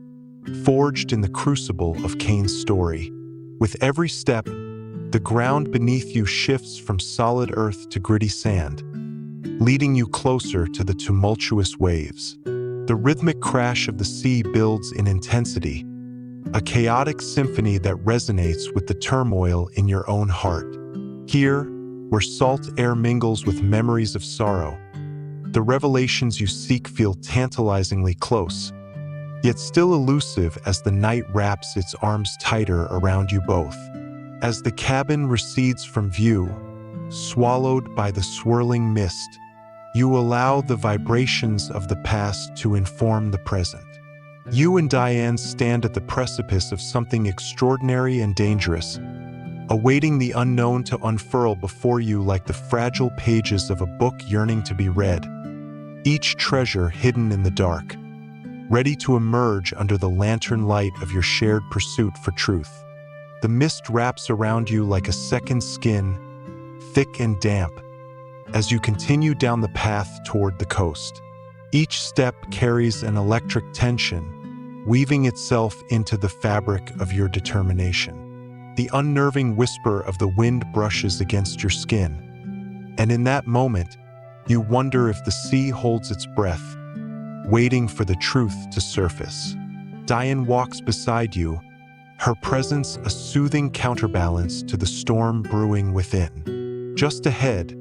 forged in the crucible of Cain's story. With every step, the ground beneath you shifts from solid earth to gritty sand, leading you closer to the tumultuous waves. The rhythmic crash of the sea builds in intensity, a chaotic symphony that resonates with the turmoil in your own heart. Here, where salt air mingles with memories of sorrow, the revelations you seek feel tantalizingly close, yet still elusive as the night wraps its arms tighter around you both. As the cabin recedes from view, swallowed by the swirling mist, you allow the vibrations of the past to inform the present. You and Diane stand at the precipice of something extraordinary and dangerous, awaiting the unknown to unfurl before you like the fragile pages of a book yearning to be read, each treasure hidden in the dark, ready to emerge under the lantern light of your shared pursuit for truth. The mist wraps around you like a second skin, thick and damp, as you continue down the path toward the coast. Each step carries an electric tension, weaving itself into the fabric of your determination. The unnerving whisper of the wind brushes against your skin, and in that moment, you wonder if the sea holds its breath, waiting for the truth to surface. Diane walks beside you, her presence a soothing counterbalance to the storm brewing within. Just ahead,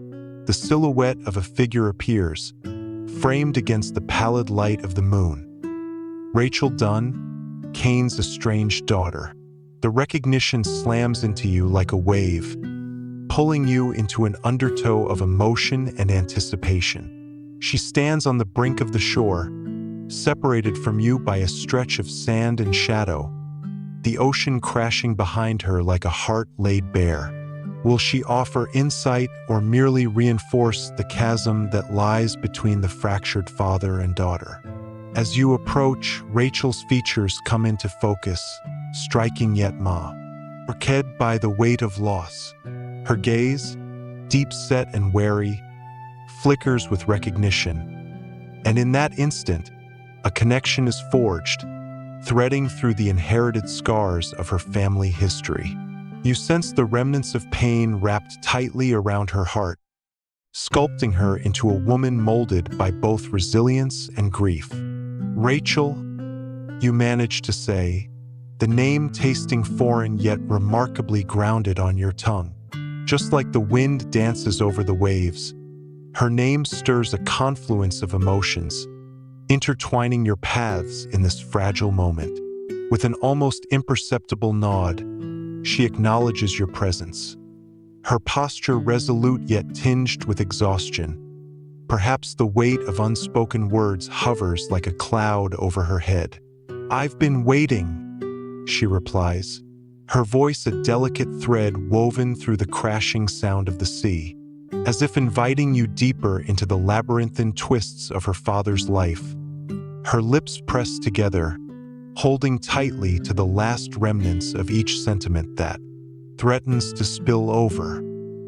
the silhouette of a figure appears, framed against the pallid light of the moon. Rachel Dunn, Cain's estranged daughter. The recognition slams into you like a wave, pulling you into an undertow of emotion and anticipation. She stands on the brink of the shore, separated from you by a stretch of sand and shadow, the ocean crashing behind her like a heart laid bare. Will she offer insight or merely reinforce the chasm that lies between the fractured father and daughter? As you approach, Rachel's features come into focus, striking yet marked by the weight of loss. Her gaze, deep-set and wary, flickers with recognition. And in that instant, a connection is forged, threading through the inherited scars of her family history. You sense the remnants of pain wrapped tightly around her heart, sculpting her into a woman molded by both resilience and grief. Rachel, you manage to say, the name tasting foreign yet remarkably grounded on your tongue. Just like the wind dances over the waves, her name stirs a confluence of emotions, intertwining your paths in this fragile moment. With an almost imperceptible nod, she acknowledges your presence. Her posture resolute yet tinged with exhaustion. Perhaps the weight of unspoken words hovers like a cloud over her head. "I've been waiting," she replies, her voice a delicate thread woven through the crashing sound of the sea, as if inviting you deeper into the labyrinthine twists of her father's life. Her lips press together, holding tightly to the last remnants of each sentiment that threatens to spill over.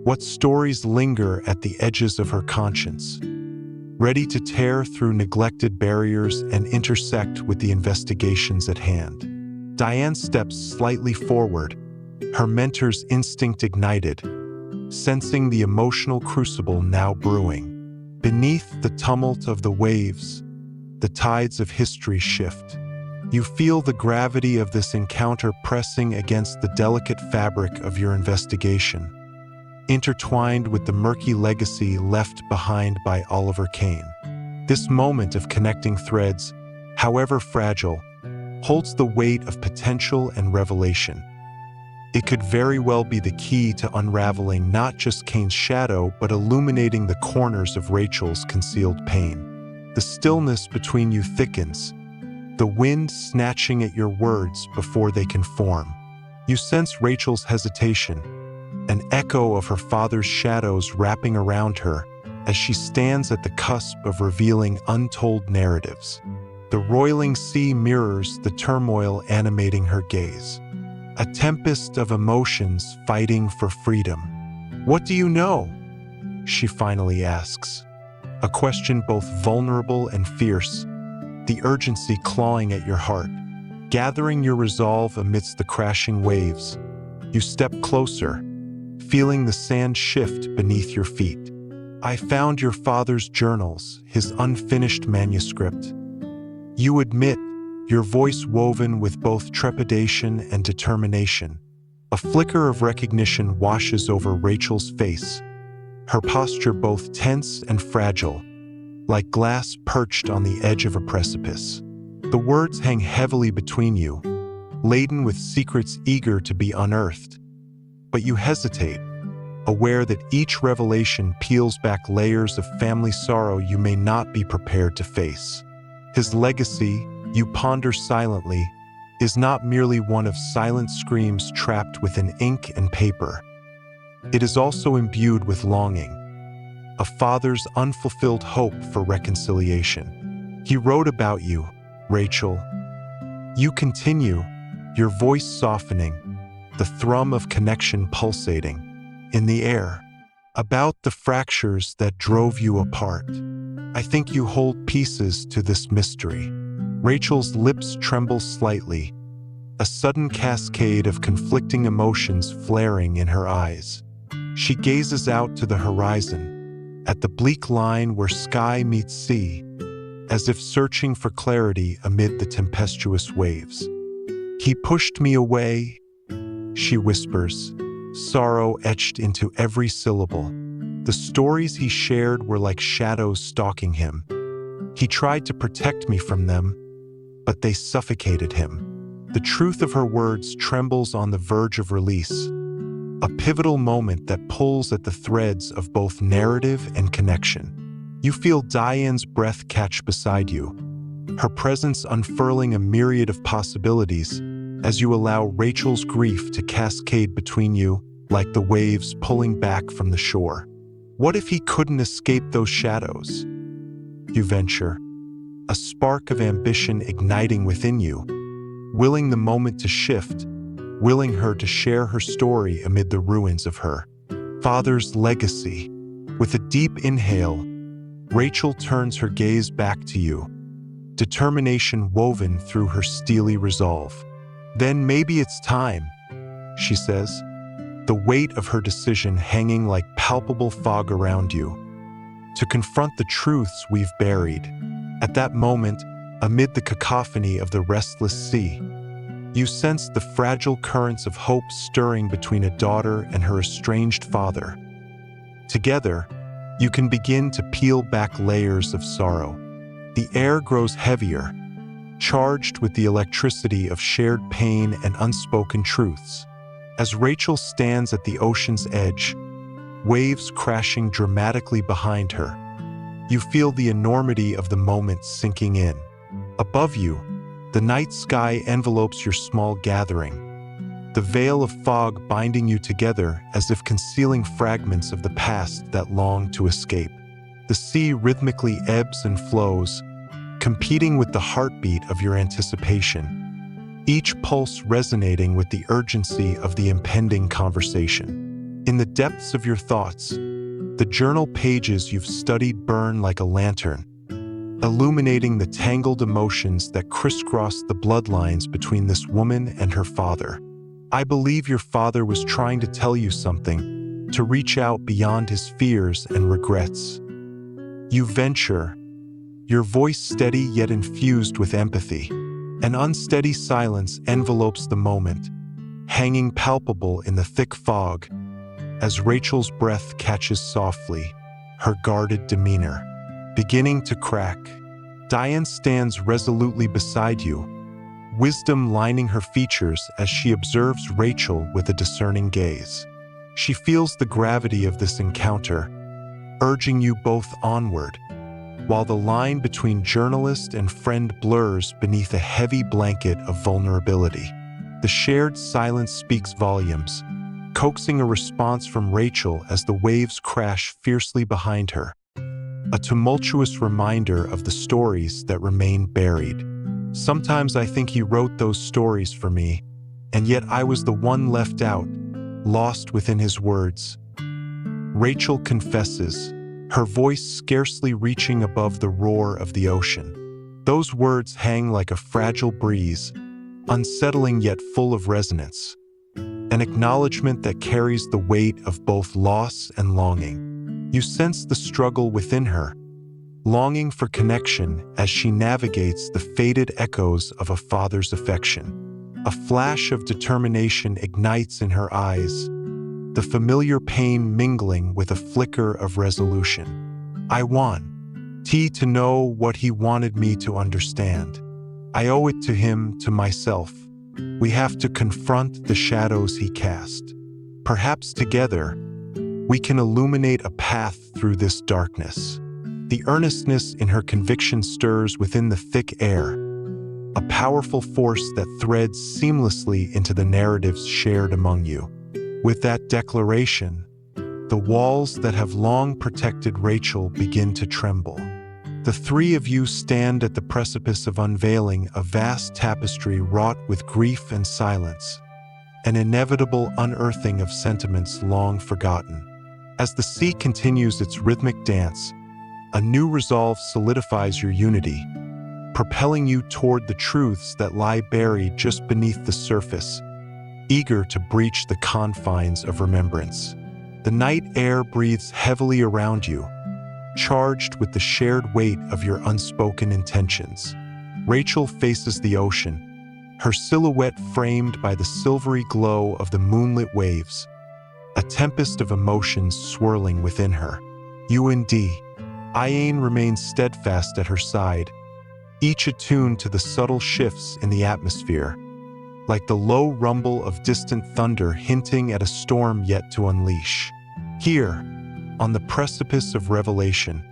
What stories linger at the edges of her conscience, ready to tear through neglected barriers and intersect with the investigations at hand? Diane steps slightly forward, her mentor's instinct ignited, sensing the emotional crucible now brewing. Beneath the tumult of the waves, the tides of history shift. You feel the gravity of this encounter pressing against the delicate fabric of your investigation, intertwined with the murky legacy left behind by Oliver Kane. This moment of connecting threads, however fragile, holds the weight of potential and revelation. It could very well be the key to unraveling not just Kane's shadow, but illuminating the corners of Rachel's concealed pain. The stillness between you thickens, the wind snatching at your words before they can form. You sense Rachel's hesitation, an echo of her father's shadows wrapping around her as she stands at the cusp of revealing untold narratives. The roiling sea mirrors the turmoil animating her gaze. A tempest of emotions fighting for freedom. "What do you know?" she finally asks. A question both vulnerable and fierce, the urgency clawing at your heart. Gathering your resolve amidst the crashing waves, you step closer, feeling the sand shift beneath your feet. "I found your father's journals, his unfinished manuscript." You admit, your voice woven with both trepidation and determination. A flicker of recognition washes over Rachel's face, her posture both tense and fragile, like glass perched on the edge of a precipice. The words hang heavily between you, laden with secrets eager to be unearthed. But you hesitate, aware that each revelation peels back layers of family sorrow you may not be prepared to face. His legacy, you ponder silently, is not merely one of silent screams trapped within ink and paper. It is also imbued with longing, a father's unfulfilled hope for reconciliation. "He wrote about you, Rachel." You continue, your voice softening, the thrum of connection pulsating in the air. "About the fractures that drove you apart. I think you hold pieces to this mystery." Rachel's lips tremble slightly, a sudden cascade of conflicting emotions flaring in her eyes. She gazes out to the horizon, at the bleak line where sky meets sea, as if searching for clarity amid the tempestuous waves. "He pushed me away," she whispers, sorrow etched into every syllable. The stories he shared were like shadows stalking him. He tried to protect me from them, but they suffocated him. The truth of her words trembles on the verge of release, a pivotal moment that pulls at the threads of both narrative and connection. You feel Diane's breath catch beside you, her presence unfurling a myriad of possibilities as you allow Rachel's grief to cascade between you like the waves pulling back from the shore. What if he couldn't escape those shadows? You venture, a spark of ambition igniting within you, willing the moment to shift, willing her to share her story amid the ruins of her father's legacy. With a deep inhale, Rachel turns her gaze back to you, determination woven through her steely resolve. "Then maybe it's time," she says, the weight of her decision hanging like palpable fog around you, "to confront the truths we've buried." At that moment, amid the cacophony of the restless sea, you sense the fragile currents of hope stirring between a daughter and her estranged father. Together, you can begin to peel back layers of sorrow. The air grows heavier, charged with the electricity of shared pain and unspoken truths. As Rachel stands at the ocean's edge, waves crashing dramatically behind her, you feel the enormity of the moment sinking in. Above you, the night sky envelopes your small gathering, the veil of fog binding you together as if concealing fragments of the past that long to escape. The sea rhythmically ebbs and flows, competing with the heartbeat of your anticipation, each pulse resonating with the urgency of the impending conversation. In the depths of your thoughts, the journal pages you've studied burn like a lantern, illuminating the tangled emotions that crisscross the bloodlines between this woman and her father. I believe your father was trying to tell you something, to reach out beyond his fears and regrets. You venture, your voice steady yet infused with empathy. An unsteady silence envelopes the moment, hanging palpable in the thick fog, as Rachel's breath catches softly, her guarded demeanor beginning to crack. Diane stands resolutely beside you, wisdom lining her features as she observes Rachel with a discerning gaze. She feels the gravity of this encounter, urging you both onward, while the line between journalist and friend blurs beneath a heavy blanket of vulnerability. The shared silence speaks volumes, coaxing a response from Rachel as the waves crash fiercely behind her, a tumultuous reminder of the stories that remain buried. Sometimes I think he wrote those stories for me, and yet I was the one left out, lost within his words. Rachel confesses, her voice scarcely reaching above the roar of the ocean. Those words hang like a fragile breeze, unsettling yet full of resonance, an acknowledgement that carries the weight of both loss and longing. You sense the struggle within her, longing for connection as she navigates the faded echoes of a father's affection. A flash of determination ignites in her eyes, the familiar pain mingling with a flicker of resolution. I want T to know what he wanted me to understand. I owe it to him, to myself. We have to confront the shadows he cast. Perhaps together, we can illuminate a path through this darkness. The earnestness in her conviction stirs within the thick air, a powerful force that threads seamlessly into the narratives shared among you. With that declaration, the walls that have long protected Rachel begin to tremble. The three of you stand at the precipice of unveiling a vast tapestry wrought with grief and silence, an inevitable unearthing of sentiments long forgotten. As the sea continues its rhythmic dance, a new resolve solidifies your unity, propelling you toward the truths that lie buried just beneath the surface, eager to breach the confines of remembrance. The night air breathes heavily around you, charged with the shared weight of your unspoken intentions. Rachel faces the ocean, her silhouette framed by the silvery glow of the moonlit waves, a tempest of emotions swirling within her. You and Diane remain steadfast at her side, each attuned to the subtle shifts in the atmosphere, like the low rumble of distant thunder hinting at a storm yet to unleash. Here, on the precipice of revelation,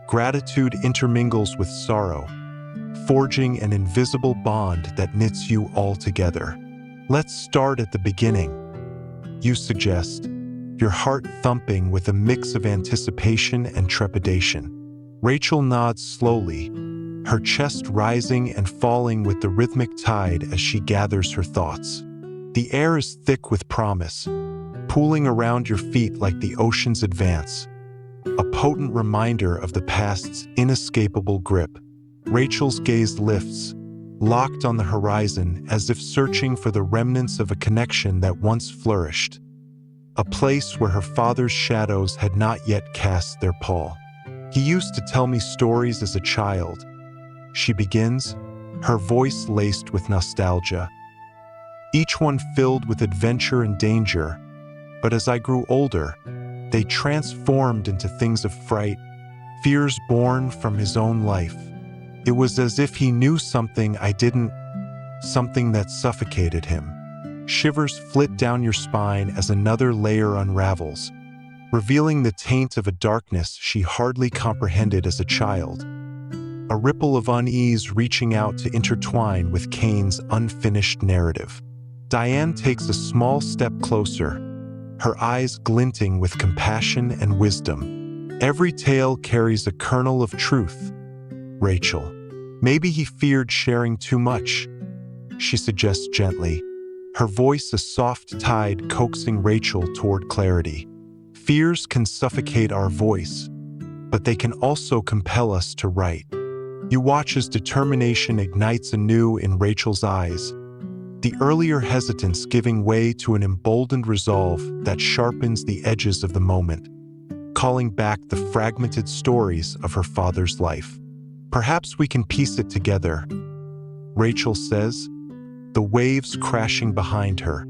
gratitude intermingles with sorrow, forging an invisible bond that knits you all together. Let's start at the beginning, you suggest, your heart thumping with a mix of anticipation and trepidation. Rachel nods slowly, her chest rising and falling with the rhythmic tide as she gathers her thoughts. The air is thick with promise, pooling around your feet like the ocean's advance, a potent reminder of the past's inescapable grip. Rachel's gaze lifts, locked on the horizon as if searching for the remnants of a connection that once flourished, a place where her father's shadows had not yet cast their pall. He used to tell me stories as a child, she begins, her voice laced with nostalgia. Each one filled with adventure and danger, but as I grew older, they transformed into things of fright, fears born from his own life. It was as if he knew something I didn't, something that suffocated him. Shivers flit down your spine as another layer unravels, revealing the taint of a darkness she hardly comprehended as a child. A ripple of unease reaching out to intertwine with Cain's unfinished narrative. Diane takes a small step closer, her eyes glinting with compassion and wisdom. Every tale carries a kernel of truth, Rachel. Maybe he feared sharing too much, she suggests gently, her voice a soft tide coaxing Rachel toward clarity. Fears can suffocate our voice, but they can also compel us to write. You watch as determination ignites anew in Rachel's eyes, the earlier hesitance giving way to an emboldened resolve that sharpens the edges of the moment, calling back the fragmented stories of her father's life. Perhaps we can piece it together, Rachel says, the waves crashing behind her,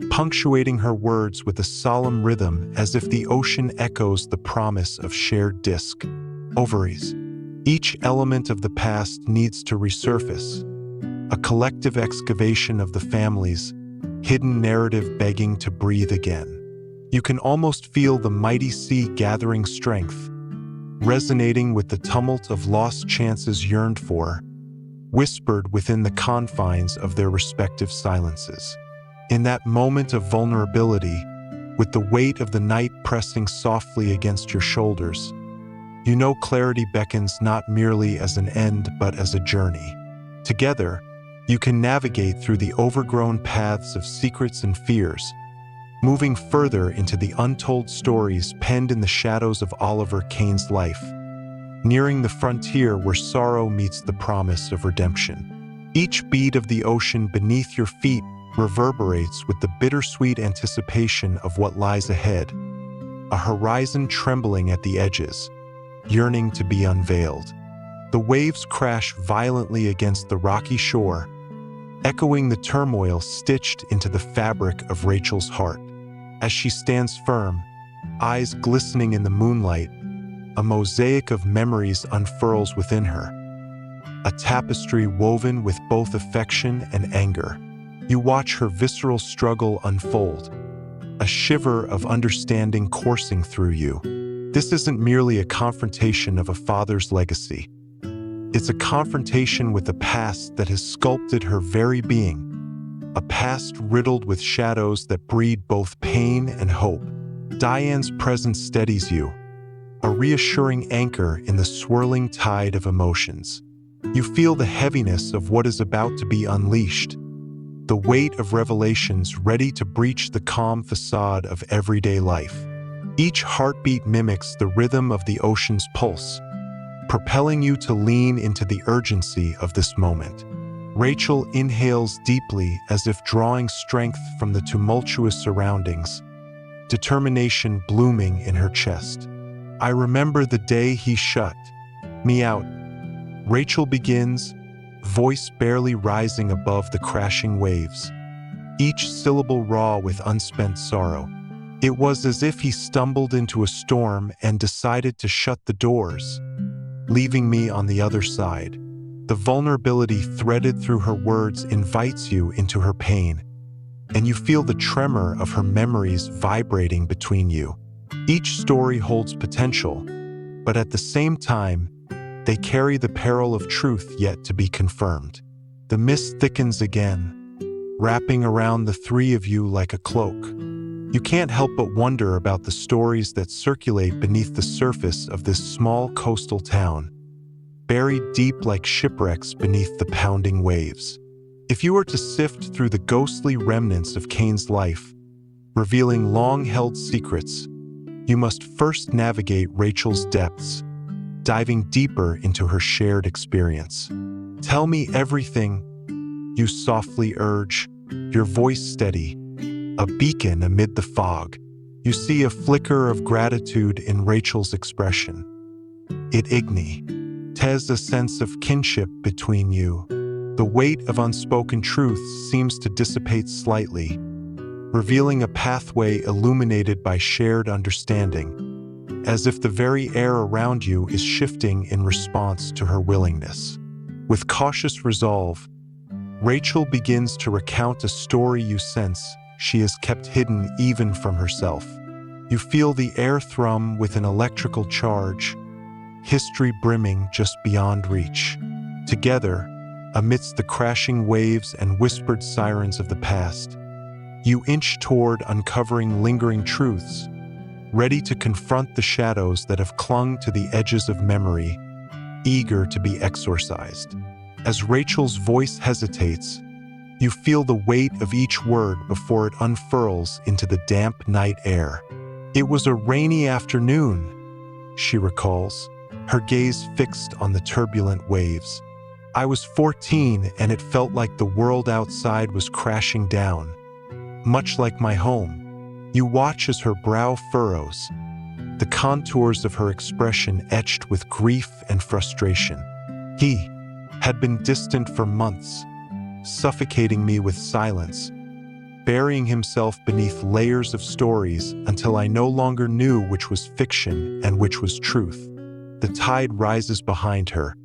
punctuating her words with a solemn rhythm as if the ocean echoes the promise of shared disk. Ovaries. Each element of the past needs to resurface, a collective excavation of the family's hidden narrative begging to breathe again. You can almost feel the mighty sea gathering strength, resonating with the tumult of lost chances yearned for, whispered within the confines of their respective silences. In that moment of vulnerability, with the weight of the night pressing softly against your shoulders, you know clarity beckons not merely as an end but as a journey. Together, you can navigate through the overgrown paths of secrets and fears, moving further into the untold stories penned in the shadows of Oliver Cain's life, nearing the frontier where sorrow meets the promise of redemption. Each beat of the ocean beneath your feet reverberates with the bittersweet anticipation of what lies ahead, a horizon trembling at the edges, yearning to be unveiled. The waves crash violently against the rocky shore, echoing the turmoil stitched into the fabric of Rachel's heart. As she stands firm, eyes glistening in the moonlight, a mosaic of memories unfurls within her, a tapestry woven with both affection and anger. You watch her visceral struggle unfold, a shiver of understanding coursing through you. This isn't merely a confrontation of a father's legacy. It's a confrontation with a past that has sculpted her very being, a past riddled with shadows that breed both pain and hope. Diane's presence steadies you, a reassuring anchor in the swirling tide of emotions. You feel the heaviness of what is about to be unleashed, the weight of revelations ready to breach the calm facade of everyday life. Each heartbeat mimics the rhythm of the ocean's pulse, propelling you to lean into the urgency of this moment. Rachel inhales deeply as if drawing strength from the tumultuous surroundings, determination blooming in her chest. I remember the day he shut me out. Rachel begins, voice barely rising above the crashing waves, each syllable raw with unspent sorrow. It was as if he stumbled into a storm and decided to shut the doors, leaving me on the other side. The vulnerability threaded through her words invites you into her pain, and you feel the tremor of her memories vibrating between you. Each story holds potential, but at the same time, they carry the peril of truth yet to be confirmed. The mist thickens again, wrapping around the three of you like a cloak. You can't help but wonder about the stories that circulate beneath the surface of this small coastal town, buried deep like shipwrecks beneath the pounding waves. If you were to sift through the ghostly remnants of Cain's life, revealing long-held secrets, you must first navigate Rachel's depths, diving deeper into her shared experience. "Tell me everything," you softly urge, your voice steady, a beacon amid the fog. You see a flicker of gratitude in Rachel's expression. It ignites a sense of kinship between you. The weight of unspoken truths seems to dissipate slightly, revealing a pathway illuminated by shared understanding, as if the very air around you is shifting in response to her willingness. With cautious resolve, Rachel begins to recount a story you sense she has kept hidden even from herself. You feel the air thrum with an electrical charge, history brimming just beyond reach. Together, amidst the crashing waves and whispered sirens of the past, you inch toward uncovering lingering truths, ready to confront the shadows that have clung to the edges of memory, eager to be exorcised. As Rachel's voice hesitates, you feel the weight of each word before it unfurls into the damp night air. "It was a rainy afternoon," she recalls, her gaze fixed on the turbulent waves. "I was 14 and it felt like the world outside was crashing down, much like my home." You watch as her brow furrows, the contours of her expression etched with grief and frustration. "He had been distant for months, suffocating me with silence, burying himself beneath layers of stories until I no longer knew which was fiction and which was truth." The tide rises behind her,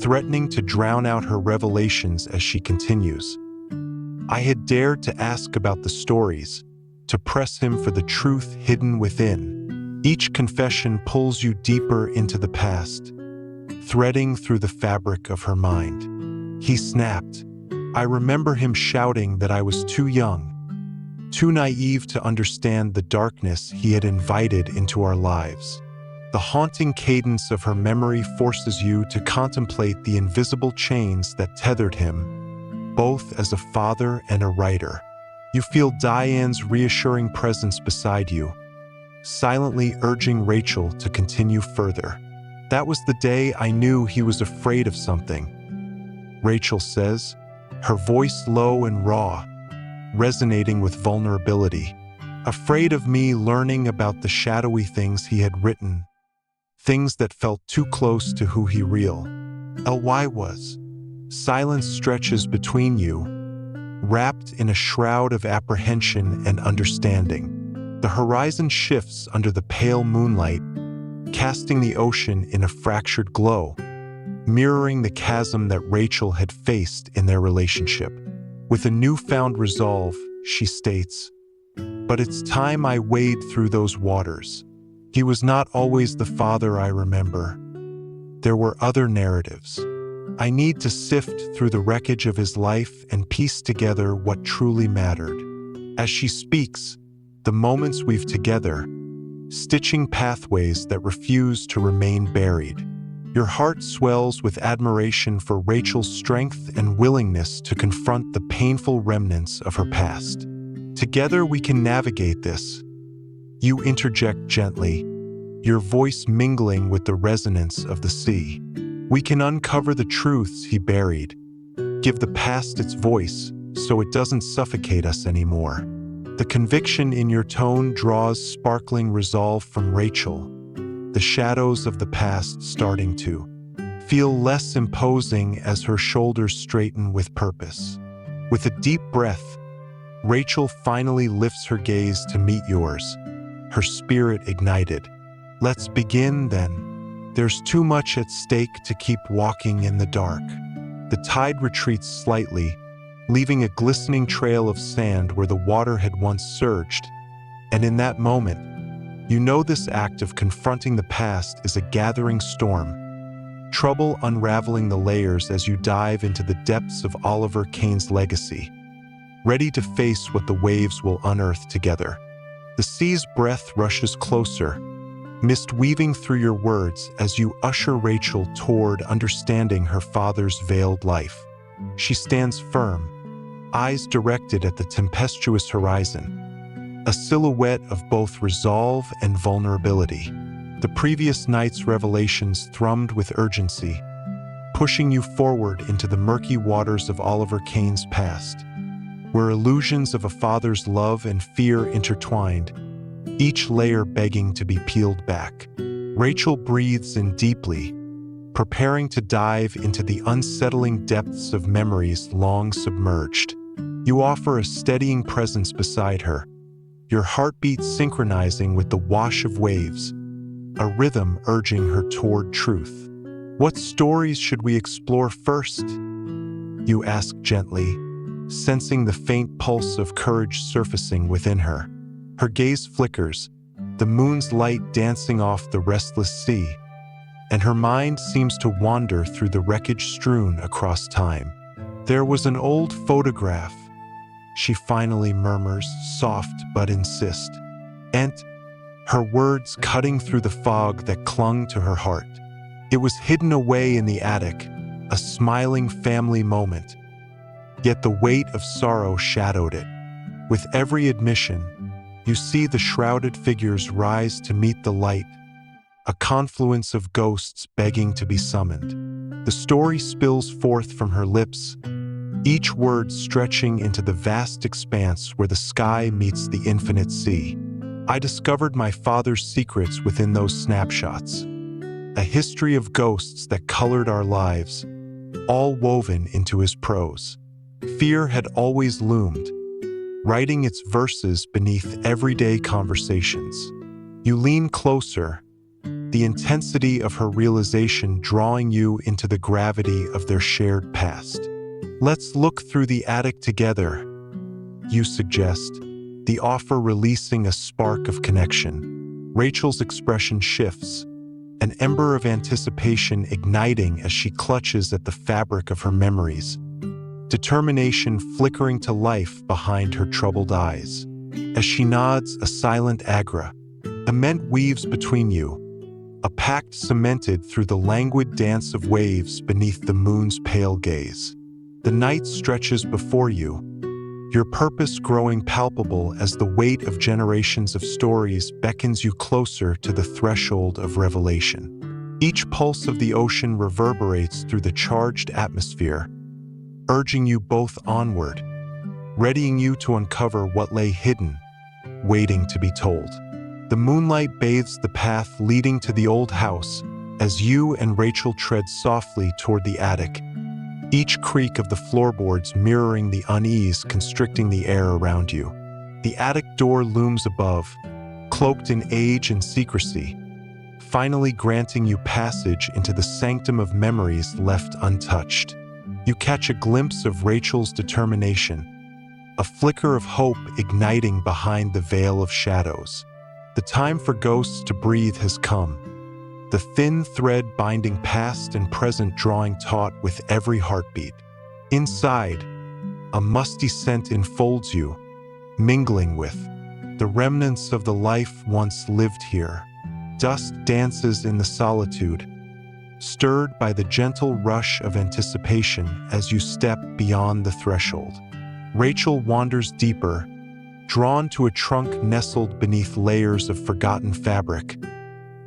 threatening to drown out her revelations as she continues. "I had dared to ask about the stories, to press him for the truth hidden within." Each confession pulls you deeper into the past, threading through the fabric of her mind. "He snapped. I remember him shouting that I was too young, too naive to understand the darkness he had invited into our lives." The haunting cadence of her memory forces you to contemplate the invisible chains that tethered him, both as a father and a writer. You feel Diane's reassuring presence beside you, silently urging Rachel to continue further. "That was the day I knew he was afraid of something," Rachel says, her voice low and raw, resonating with vulnerability. "Afraid of me learning about the shadowy things he had written, things that felt too close to who he really was." Silence stretches between you, wrapped in a shroud of apprehension and understanding. The horizon shifts under the pale moonlight, casting the ocean in a fractured glow, mirroring the chasm that Rachel had faced in their relationship. With a newfound resolve, she states, "But it's time I wade through those waters. He was not always the father I remember. There were other narratives. I need to sift through the wreckage of his life and piece together what truly mattered." As she speaks, the moments weave together, stitching pathways that refuse to remain buried. Your heart swells with admiration for Rachel's strength and willingness to confront the painful remnants of her past. "Together we can navigate this," you interject gently, your voice mingling with the resonance of the sea. "We can uncover the truths he buried, give the past its voice so it doesn't suffocate us anymore." The conviction in your tone draws sparkling resolve from Rachel, the shadows of the past starting to feel less imposing as her shoulders straighten with purpose. With a deep breath, Rachel finally lifts her gaze to meet yours, her spirit ignited. "Let's begin then. There's too much at stake to keep walking in the dark." The tide retreats slightly, leaving a glistening trail of sand where the water had once surged, and in that moment, you know this act of confronting the past is a gathering storm, trouble unraveling the layers as you dive into the depths of Oliver Kane's legacy, ready to face what the waves will unearth together. The sea's breath rushes closer, mist weaving through your words as you usher Rachel toward understanding her father's veiled life. She stands firm, eyes directed at the tempestuous horizon, a silhouette of both resolve and vulnerability. The previous night's revelations thrummed with urgency, pushing you forward into the murky waters of Oliver Kane's past, where illusions of a father's love and fear intertwined, each layer begging to be peeled back. Rachel breathes in deeply, preparing to dive into the unsettling depths of memories long submerged. You offer a steadying presence beside her, your heartbeat synchronizing with the wash of waves, a rhythm urging her toward truth. What stories should we explore first? You ask gently, sensing the faint pulse of courage surfacing within her. Her gaze flickers, the moon's light dancing off the restless sea, and her mind seems to wander through the wreckage strewn across time. There was an old photograph, she finally murmurs, soft but insist. And her words cutting through the fog that clung to her heart. It was hidden away in the attic, a smiling family moment. Yet the weight of sorrow shadowed it. With every admission, you see the shrouded figures rise to meet the light, a confluence of ghosts begging to be summoned. The story spills forth from her lips, each word stretching into the vast expanse where the sky meets the infinite sea. I discovered my father's secrets within those snapshots, a history of ghosts that colored our lives, all woven into his prose. Fear had always loomed, writing its verses beneath everyday conversations. You lean closer, the intensity of her realization drawing you into the gravity of their shared past. Let's look through the attic together, you suggest, the offer releasing a spark of connection. Rachel's expression shifts, an ember of anticipation igniting as she clutches at the fabric of her memories, determination flickering to life behind her troubled eyes. As she nods a silent agra, a ment weaves between you, a pact cemented through the languid dance of waves beneath the moon's pale gaze. The night stretches before you, your purpose growing palpable as the weight of generations of stories beckons you closer to the threshold of revelation. Each pulse of the ocean reverberates through the charged atmosphere, urging you both onward, readying you to uncover what lay hidden, waiting to be told. The moonlight bathes the path leading to the old house as you and Rachel tread softly toward the attic, each creak of the floorboards mirroring the unease constricting the air around you. The attic door looms above, cloaked in age and secrecy, finally granting you passage into the sanctum of memories left untouched. You catch a glimpse of Rachel's determination, a flicker of hope igniting behind the veil of shadows. The time for ghosts to breathe has come, the thin thread binding past and present drawing taut with every heartbeat. Inside, a musty scent enfolds you, mingling with the remnants of the life once lived here. Dust dances in the solitude, stirred by the gentle rush of anticipation as you step beyond the threshold. Rachel wanders deeper, drawn to a trunk nestled beneath layers of forgotten fabric,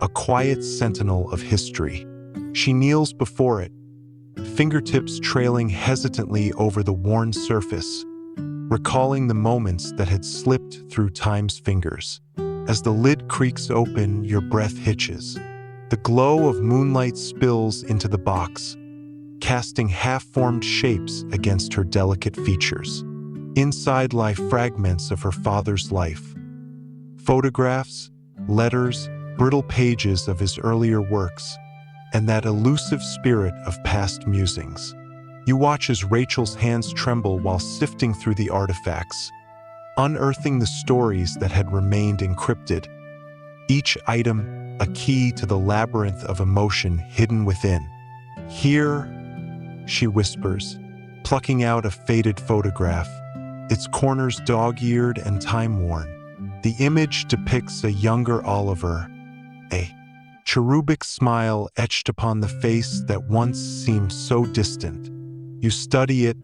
a quiet sentinel of history. She kneels before it, fingertips trailing hesitantly over the worn surface, recalling the moments that had slipped through time's fingers. As the lid creaks open, your breath hitches. The glow of moonlight spills into the box, casting half-formed shapes against her delicate features. Inside lie fragments of her father's life. Photographs, letters, brittle pages of his earlier works, and that elusive spirit of past musings. You watch as Rachel's hands tremble while sifting through the artifacts, unearthing the stories that had remained encrypted, each item a key to the labyrinth of emotion hidden within. "Here," she whispers, plucking out a faded photograph, its corners dog-eared and time-worn. The image depicts a younger Oliver, a cherubic smile etched upon the face that once seemed so distant. You study it,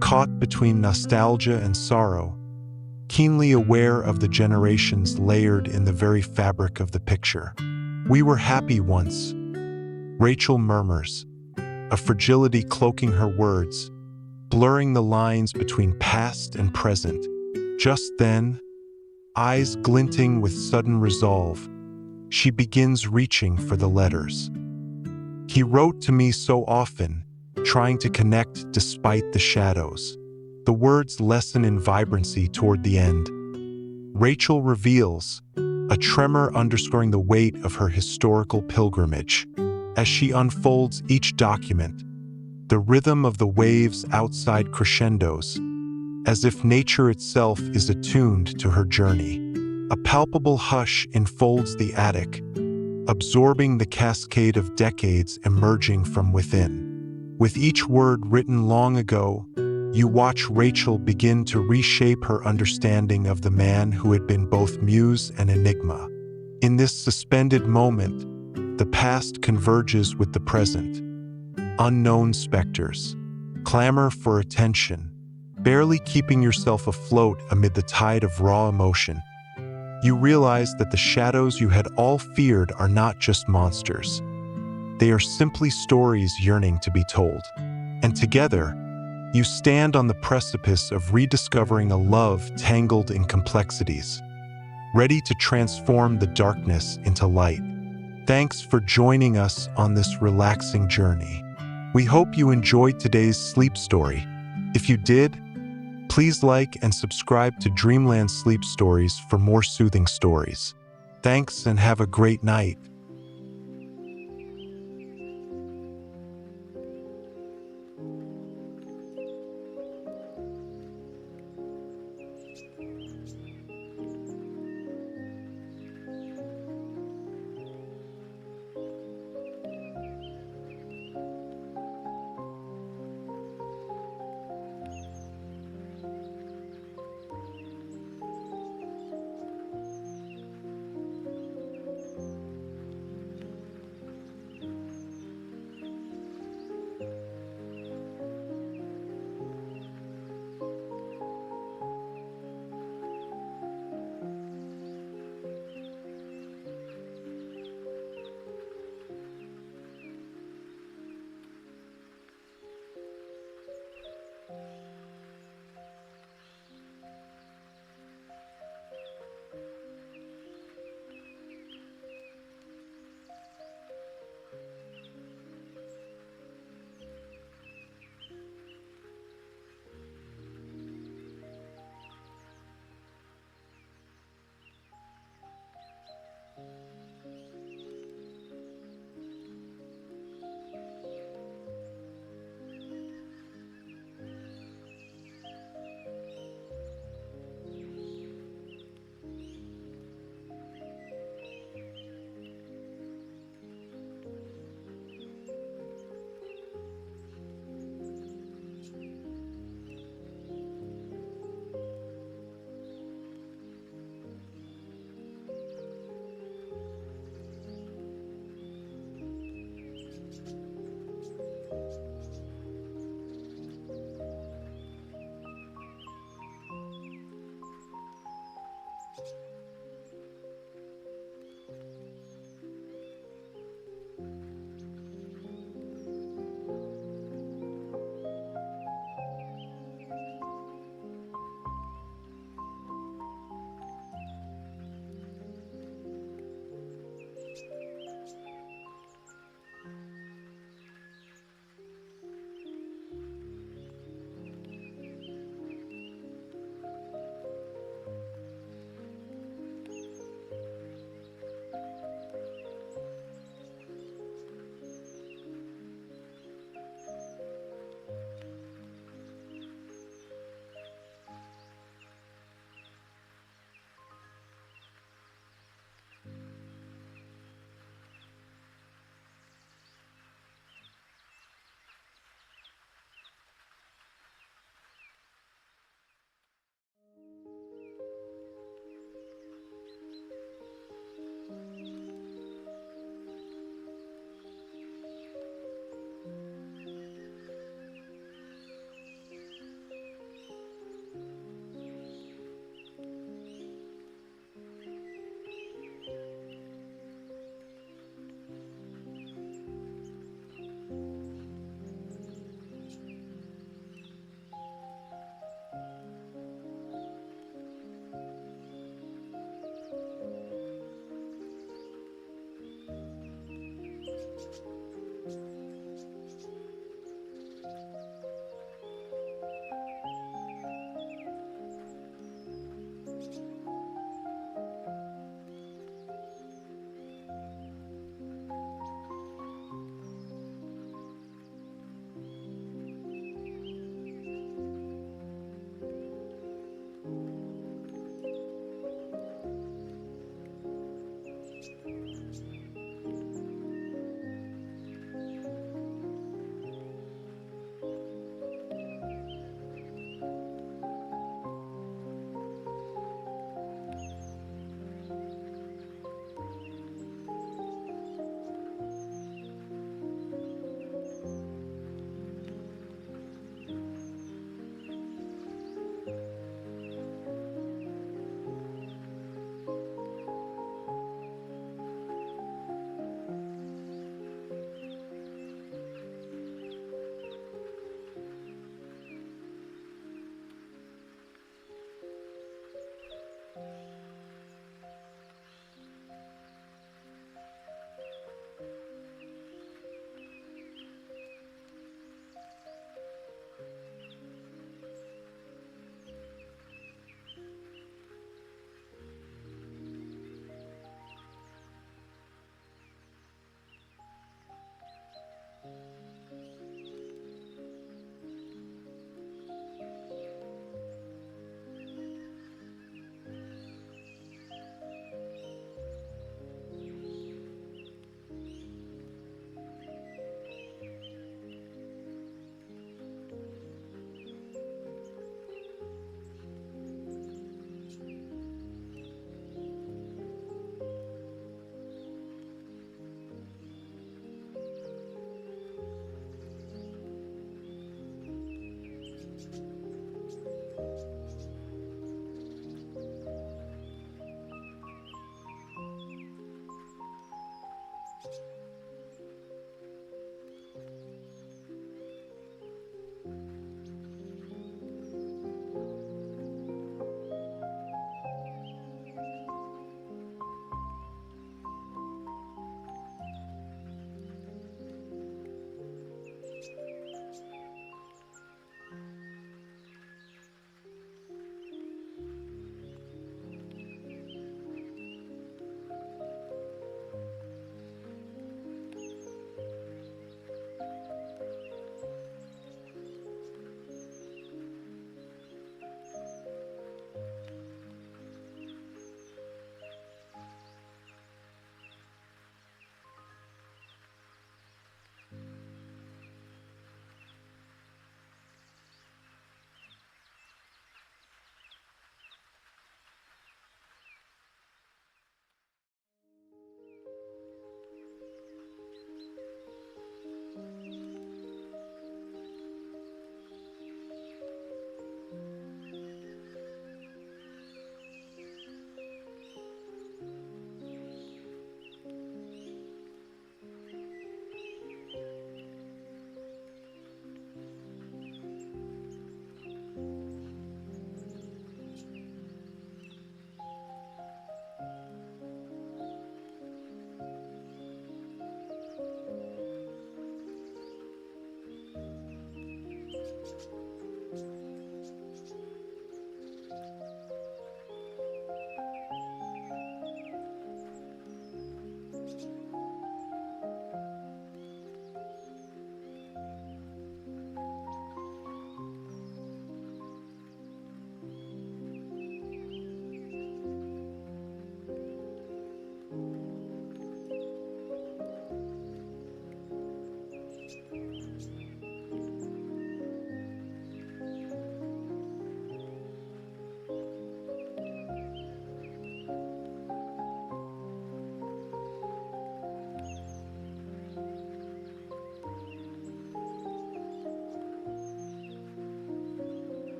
caught between nostalgia and sorrow, keenly aware of the generations layered in the very fabric of the picture. "We were happy once," Rachel murmurs, a fragility cloaking her words, blurring the lines between past and present. Just then, eyes glinting with sudden resolve, she begins reaching for the letters. "He wrote to me so often, trying to connect despite the shadows." The words lessen in vibrancy toward the end. Rachel reveals, a tremor underscoring the weight of her historical pilgrimage. As she unfolds each document, the rhythm of the waves outside crescendos, as if nature itself is attuned to her journey. A palpable hush enfolds the attic, absorbing the cascade of decades emerging from within. With each word written long ago, you watch Rachel begin to reshape her understanding of the man who had been both muse and enigma. In this suspended moment, the past converges with the present. Unknown specters clamor for attention, barely keeping yourself afloat amid the tide of raw emotion. You realize that the shadows you had all feared are not just monsters. They are simply stories yearning to be told. And together, you stand on the precipice of rediscovering a love tangled in complexities, ready to transform the darkness into light. Thanks for joining us on this relaxing journey. We hope you enjoyed today's sleep story. If you did, please like and subscribe to Dreamland Sleep Stories for more soothing stories. Thanks and have a great night.